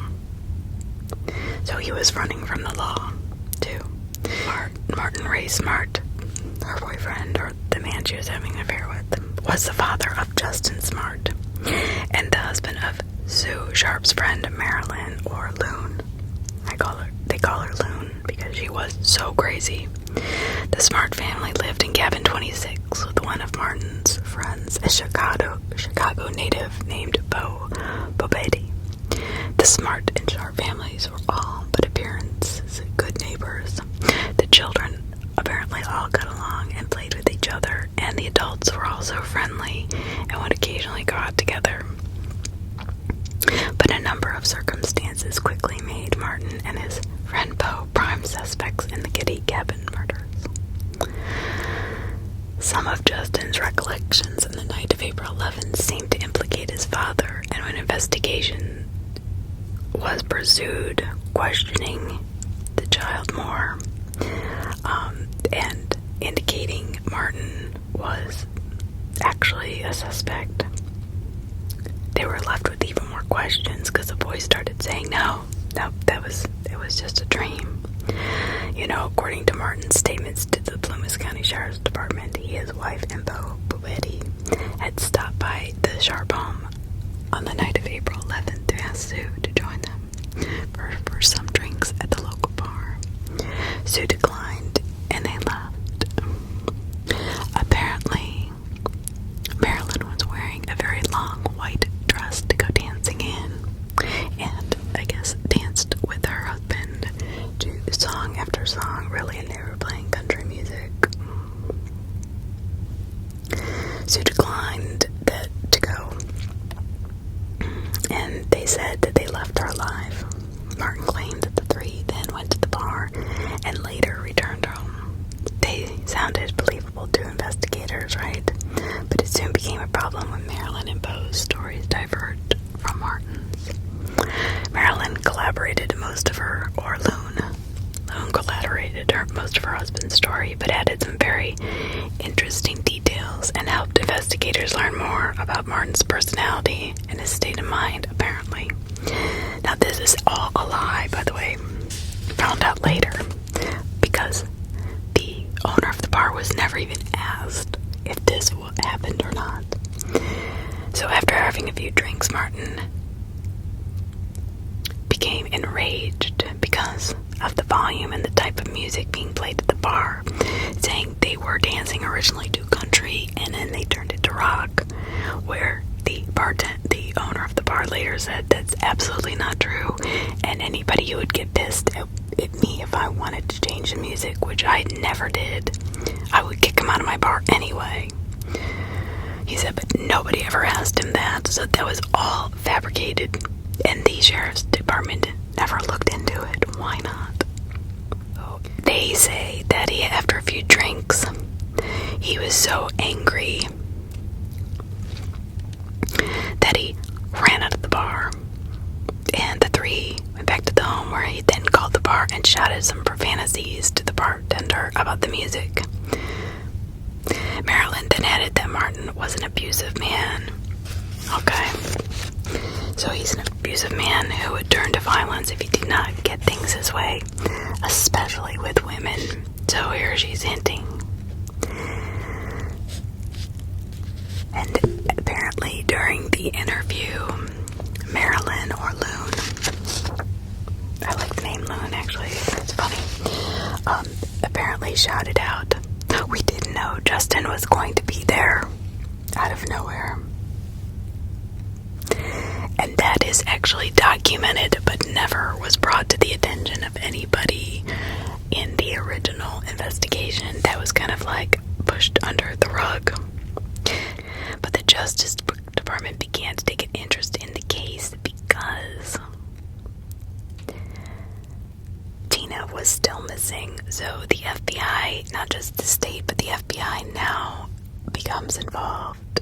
So he was running from the law, too. Martin Ray Smart, her boyfriend, or the man she was having an affair with, was the father of Justin Smart, and the husband of Sue Sharp's friend, Marilyn, or Loon. They call her Loon because she was so crazy. The Smart family lived in cabin 26 with one of Martin's friends, a Chicago native named Bo Betty. The Smart and Sharp families were all but appearances good neighbors. The children apparently all got along and played with each other, and the adults were also friendly and would occasionally go out together. But a number of circumstances quickly made Martin and his friend Bo prime suspects in the Keddie cabin murders. Some of Justin's recollections on the night of April 11th seemed to implicate his father, and when investigation was pursued, questioning the child more, and indicating Martin was actually a suspect. They were left with even more questions because the boys started saying, no, it was just a dream. According to Martin's statements to the Plumas County Sheriff's Department, he, his wife, and Bo Betty had stopped by the Sharp home on the night of April 11th to ask Sue to join them for some drinks at the local bar. Sue declined, and they left. Apparently, Marilyn was wearing a very long white dress to go dancing in, and I guess danced with her husband to song after song, really, and they were playing country music. Sue declined to go, and they said that they left her alive. Martin claimed that the three then went to the bar and later returned home. They sounded believable to investigators, right? But it soon became a problem when Marilyn and Bo's stories diverged from Martin's. Marilyn collaborated most of her, or Loon collaborated most of her husband's story, but added some very interesting details and helped investigators learn more about Martin's personality and his state of mind, apparently. Now, this is all a lie, by the way. Found out later, because the owner of the bar was never even asked if this happened or not. So after having a few drinks, Martin became enraged because of the volume and the type of music being played at the bar, saying they were dancing originally to country and then they turned it to rock, where the owner of the bar later said that's absolutely not true, and anybody who would get pissed at me if I wanted to change the music, which I never did, I would kick him out of my bar anyway. He said, but nobody ever asked him that, so that was all fabricated, and the sheriff's department never looked into it. Why not? They say that after a few drinks, he was so angry that he ran out of the bar, and the three went back to the home, where he then called the bar and shouted some profanities to the bartender about the music. Marilyn then added that Martin was an abusive man. Okay. So he's an abusive man who would turn to violence if he did not get things his way, especially with women. So here she's hinting. And apparently during the interview, Marilyn, or Loon, I like the name Loon, actually, it's funny, apparently shouted out, "We didn't know Justin was going to be there," out of nowhere. And that is actually documented, but never was brought to the attention of anybody in the original investigation. That was kind of like pushed under the rug. But the Justice Department began to take an interest in the case because Tina was still missing. So the FBI, not just the state, but the FBI now becomes involved.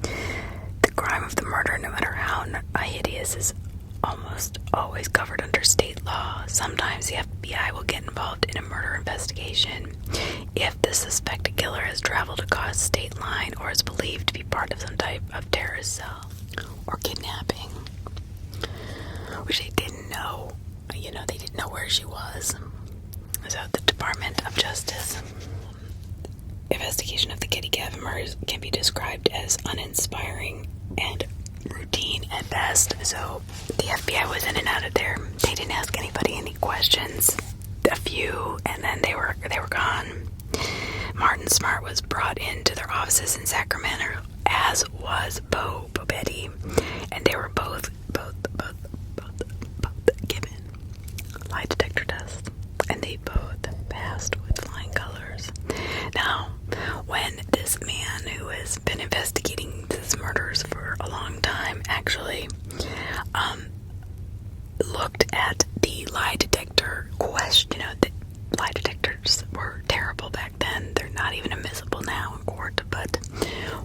The crime of the murder, no matter how hideous, is almost always covered under state law. Sometimes the FBI will get involved in a murder investigation if the suspected killer has traveled across state line or is believed to be part of some type of terrorist cell or kidnapping, which they didn't know. They didn't know where she was. So the Department of Justice investigation of the Keddie California murders can be described as uninspiring and routine at best. So the FBI was in and out of there. They didn't ask anybody any questions. A few, and then they were gone. Martin Smart was brought into their offices in Sacramento, as was Bo Bobetti, and they were both given lie detector tests, and they both passed with flying colors. Now, when this man who has been investigating these murders for a long time actually looked at the lie detector question, the lie detectors were terrible back then. They're not even admissible now in court, but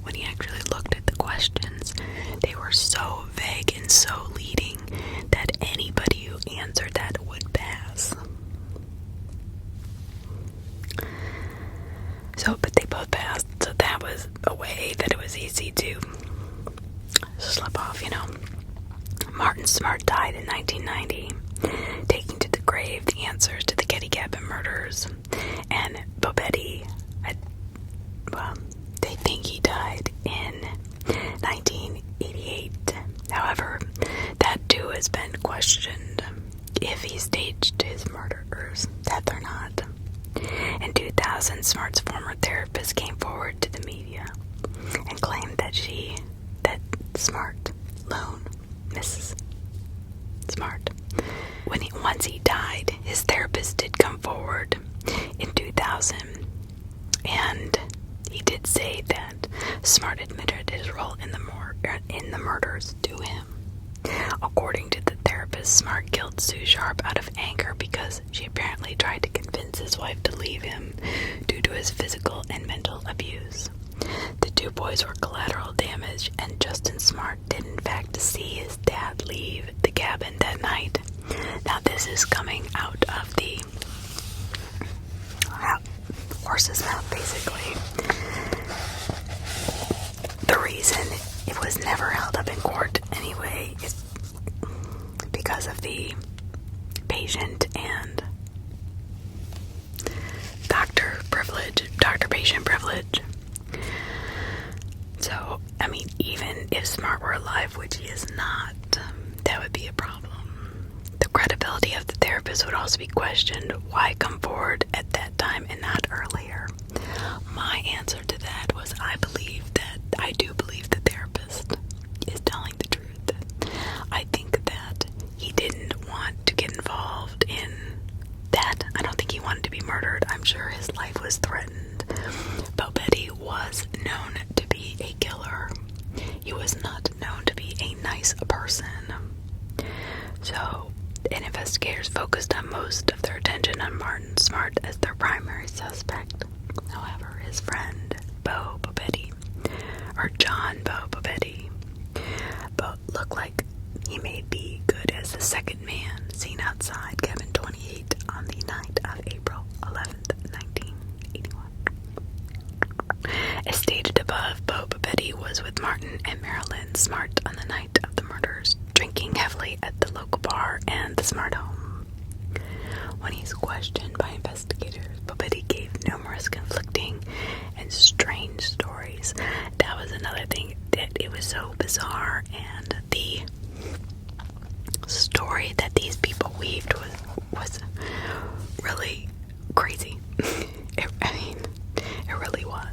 when he actually looked at the questions, they were so vague and so leading that anybody who answered that would pass. But they both passed, so that was a way that it was easy to slip off, Martin Smart died in 1990, taking to the grave the answers to the Keddie California murders, and Bobetti, they think he died in 1988. However, that too has been questioned, if he staged his murders, death or not. In 2000, Smart's former therapist came forward to the media and claimed that Smart, Lone, Mrs. Smart, once he died, his therapist did come forward in 2000, and he did say that Smart admitted his role in the murders to him. According to the therapist, Smart killed Sue Sharp out of anger because she apparently tried to convince his wife to leave him due to his physical and mental abuse. The two boys were collateral damage, and Justin Smart did in fact see his dad leave the cabin that night. Now this is coming out of the horse's mouth, basically. The reason it was never held up in court anyway is because of the patient and doctor-patient privilege. So, even if Smart were alive, which he is not, that would be a problem. The credibility of the therapist would also be questioned. Why come forward at that time and not earlier? My answer to that was I do believe the therapist is telling the truth. I think that he didn't want to get involved in that. I don't think he wanted to be murdered. I'm sure his life was threatened. Bobetti was known to be a killer. He was not known to be a nice person. So, investigators focused on most of their attention on Martin Smart as their primary suspect. However, his friend, Bo Bobetti, or John Bo Bobetti, looked like he may be good as the second man seen outside cabin 28 on the night of April 11th, 1981. As stated above, Bo Bobetti was with Martin and Marilyn Smart on the night of the murders, drinking heavily at the local bar and the Smart home. When he's questioned by investigators, Bobetti gave numerous conflicting and strange stories. That was another thing, that it was so bizarre, and the story that these people weaved was really crazy. It really was.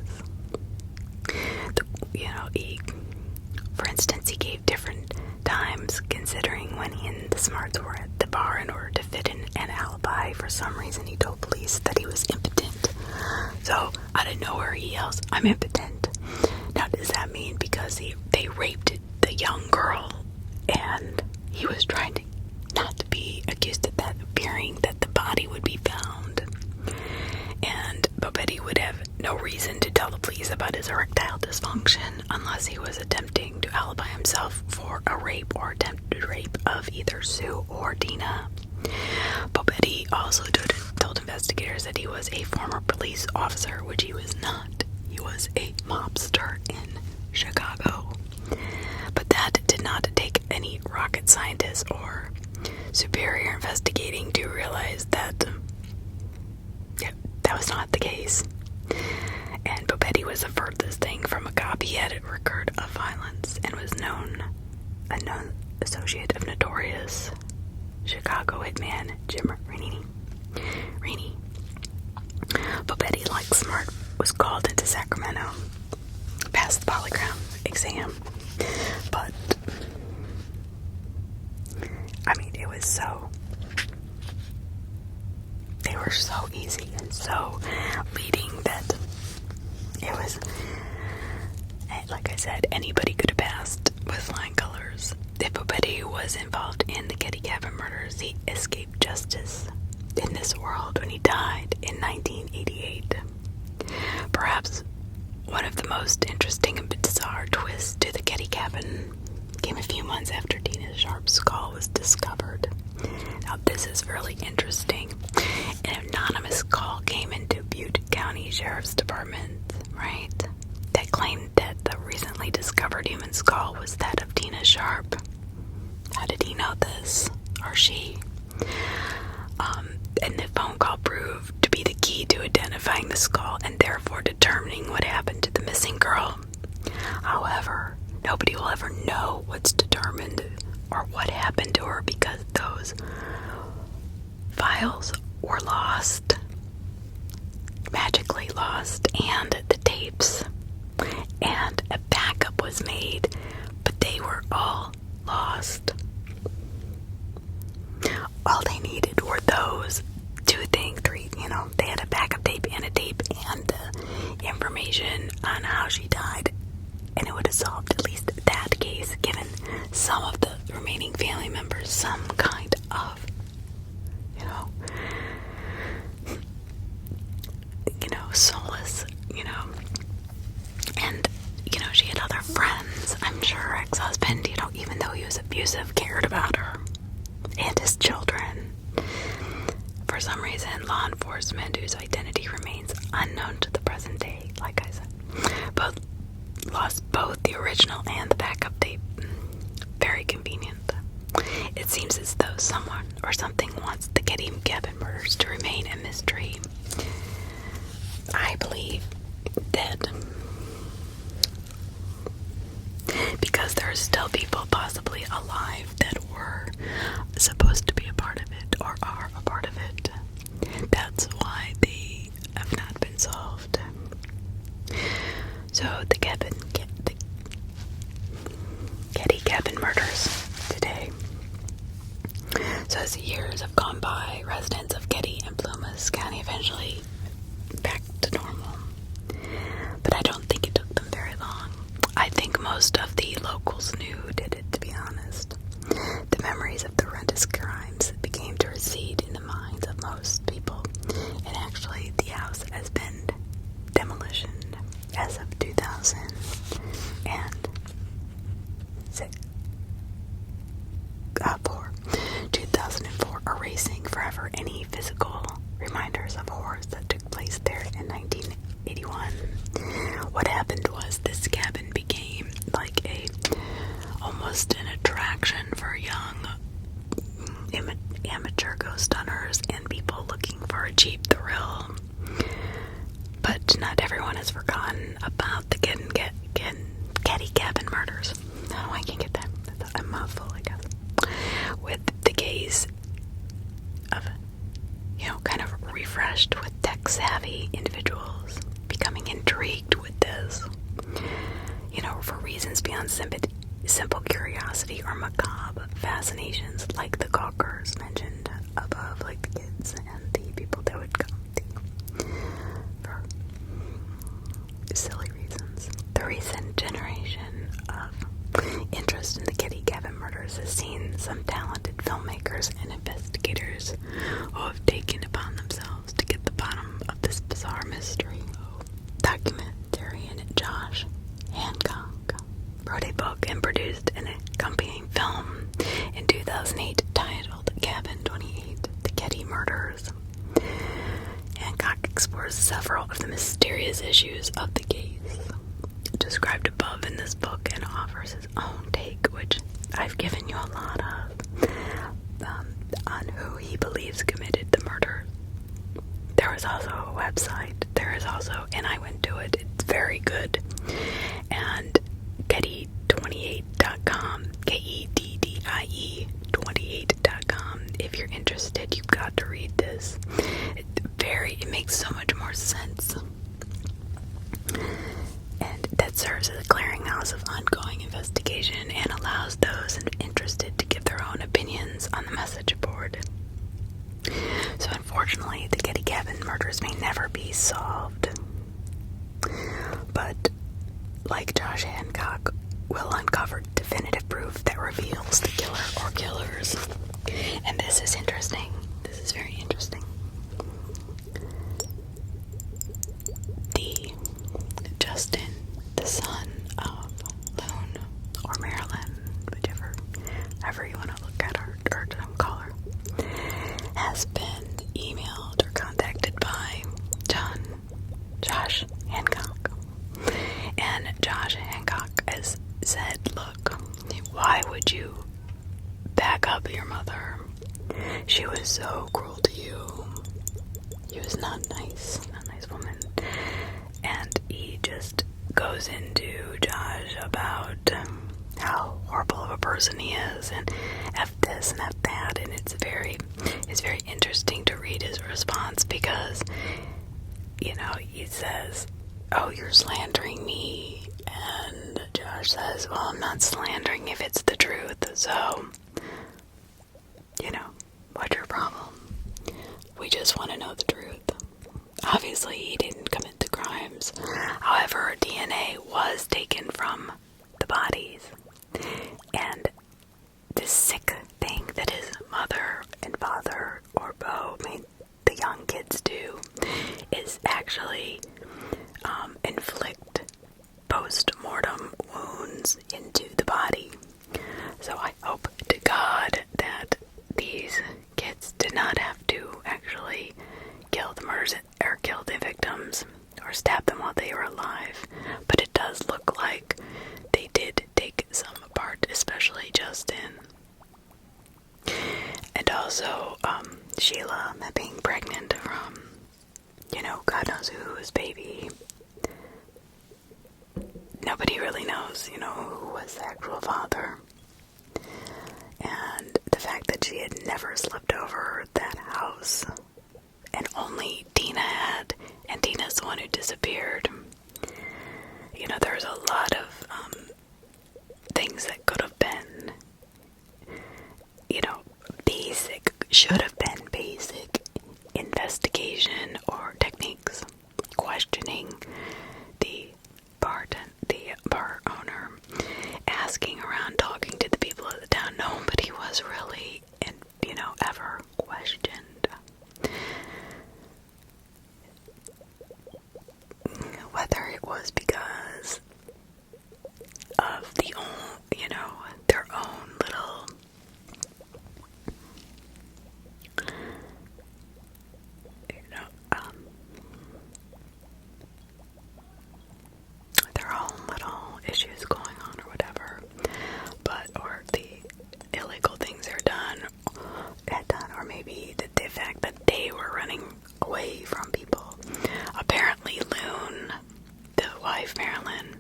For instance, he gave different times, considering when he and the Smarts were at the bar in order to fit in an alibi. For some reason, he told police that he was impotent. So, out of nowhere, he yells, "I'm impotent." Now, does that mean because they raped the young girl and he was trying to not to be accused of that, fearing that the body body would be found. And Bobetti would have no reason to tell the police about his erectile dysfunction unless he was attempting to alibi himself for a rape or attempted rape of either Sue or Dina. Bobetti also told investigators that he was a former police officer, which he was not. He was a mobster in Chicago. But that did not take any rocket scientist or superior investigating to realize that that was not the case. And Bobetti was the furthest thing from a cop. He had a record of violence and was a known associate of notorious Chicago hitman Jim Rainey. Bobetti, like Smart, was called into Sacramento, passed the polygraph exam, but it was they were so easy and so leading that it was, like I said, anybody could have passed with flying colors. If Bobetti was involved in the Keddie Cabin murders, he escaped justice in this world when he died in 1988. Perhaps one of the most interesting and bizarre twists to the Keddie Cabin came a few months after Dina Sharp's skull was discovered. Now, this is really interesting. An anonymous call came into Butte County Sheriff's Department, right? That claimed that the recently discovered human skull was that of Dina Sharp. How did he know this? Or she? And the phone call proved to be the key to identifying the skull and therefore determining what happened to the missing girl. However, nobody will ever know what's determined or what happened to her because those files were lost, magically lost, and the tapes, and a backup was made, but they were all lost. All they needed were those three, they had a backup tape and the information on how she died, and it would have solved at least that case, given some of the remaining family members some kind of, solace, and, she had other friends. I'm sure her ex-husband, even though he was abusive, cared about her and his children. For some reason, law enforcement, whose identity remains unknown to the present day, like I said, lost both the original and the backup tape. Very convenient. It seems as though someone or something wants the Keddie Cabin murders to remain a mystery. I believe that because there are still people possibly alive that were supposed to be a part of it or are a part of it. That's why they have not been solved. So the Keddie Cabin murders today. So as the years have gone by, residents of Keddie and Plumas County eventually back to normal. But I don't think it took them very long. I think most of the locals knew who did it, to be honest. The memories of the horrendous crimes began to recede in the minds of most people, and actually the house has been demolished as of 2004, erasing forever any physical reminders of horrors that took place there in 1981. What happened was this cabin became like almost an attraction for young amateur ghost hunters and people looking for a cheap thrill. But not everyone has forgotten about the Keddie Cabin murders. Oh, I can't get that. That's a mouthful, I guess. With the gaze of, kind of refreshed with tech-savvy individuals becoming intrigued with this, for reasons beyond simple curiosity or macabre fascinations, like the gawkers mentioned above, like the kids and the people that would come for silly reasons. The recent generation of interest in the Keddie Cabin murders has seen some talented filmmakers and investigators who have taken upon themselves to get the bottom of this bizarre mystery. Documentarian Josh Hancock wrote a book and produced an accompanying film in 2008 titled Cabin 28, The Keddie Murders. Hancock explores several of the mysterious issues of the case, described above in this book, and offers his own take, which I've given you a lot of, on who he believes committed the murder. There was also a website. There is also, and I went to it. It's very good. And Keddie28.com, Keddie 28.com. If you're interested, you've got to read this. It makes so much more sense. And that serves as a clearinghouse of ongoing investigation and allows those interested to give their own opinions on the message board. So unfortunately, the Keddie Cabin murders may never be solved. But, like Josh Hancock, will uncover definitive proof that reveals the killer or killers. And this is interesting. This is very interesting. Justin, the son of Loon, or Marilyn, however you want to look at her or call her, has been emailed or contacted by Josh Hancock. And Josh Hancock has said, look, why would you back up your mother? She was so cruel to you. She was not nice woman. And he just goes into Josh about how horrible of a person he is, and F this and F that, and it's very interesting to read his response because, he says, oh, you're slandering me, and Josh says, well, I'm not slandering if it's the truth, so, what's your problem? We just want to know the truth. Obviously, he didn't commit the crimes. However, DNA was taken from the bodies. And this sick thing that his mother and father, or both, the young kids do, is actually inflict post-mortem wounds into the body. So I hope to God that these kids did not have to actually kill the victims or stab them while they were alive, but it does look like they did take some apart, especially Justin. And also Sheila being pregnant from God knows whose baby. Nobody really knows who was the actual father. And the fact that she had never slept over that house, and only Tina had, and Tina's the one who disappeared. There's a lot of things that could have been, should have been basic investigation or techniques, questioning the bar owner, asking around, talking to the people of the town. Nobody was really, ever questioned. Whether it was because of their own little their own little issues going on or whatever, or the illegal things had done, or maybe the fact that they were running away from people. Apparently Loon, the wife Marilyn,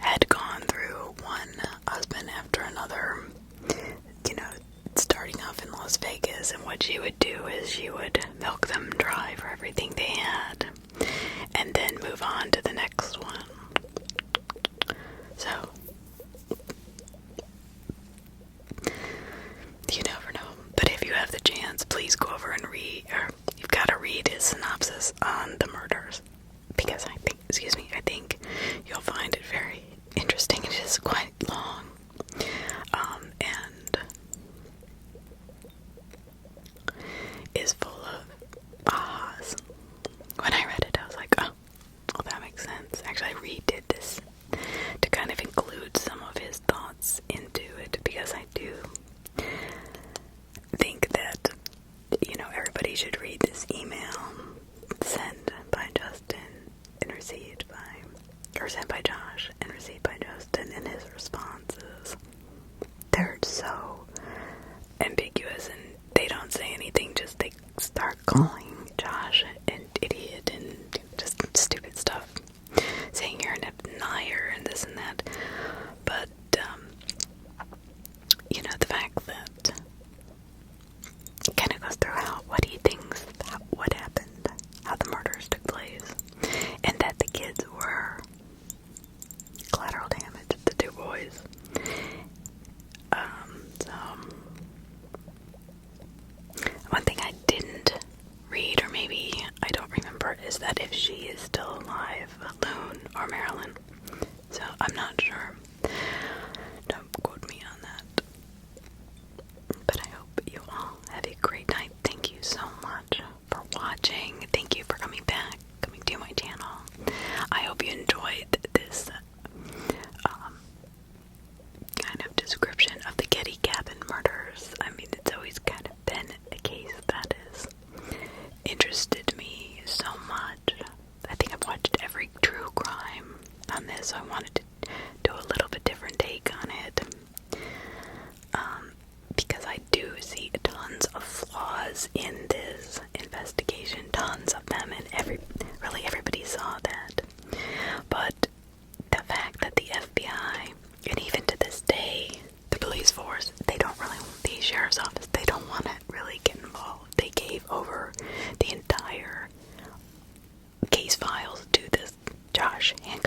had gone through one husband after another, starting off in Las Vegas, and what she would do is she would milk them dry for everything they had, and then move on to the next one. So, you never know. But if you have the chance, please go over and read, or you've got to read his synopsis on the murders, because I think you'll find it very interesting. It is quite long, and is full of everybody should read this email sent by Justin and received sent by Josh and received by Justin, and his responses. They're so ambiguous and they don't say anything, just they start calling Josh an idiot and just stupid stuff, saying you're an liar and this and that. But, the fact that it kind of goes through what he thinks, what happened, how the murders took place, and that the kids were collateral damage, the two boys. One thing I didn't read, or maybe I don't remember, is that if she is still alive, Loon or Marilyn. So I'm not sure. Don't quote me on that. But I hope you all have a great night. Thank you so much for watching. Thank you for coming to my channel. I hope you enjoyed this kind of description of the Keddie Cabin murders. I mean, it's always kind of been a case that has interested me so much. I think I've watched every true crime on this, so I wanted to do a little bit different take on it. Because I do see tons of flaws in this investigation, tons of them, and really everybody saw that. But the fact that the FBI, and even to this day, the police force, the sheriff's office, they don't want to really get involved. They gave over the entire case files to this Josh Hancock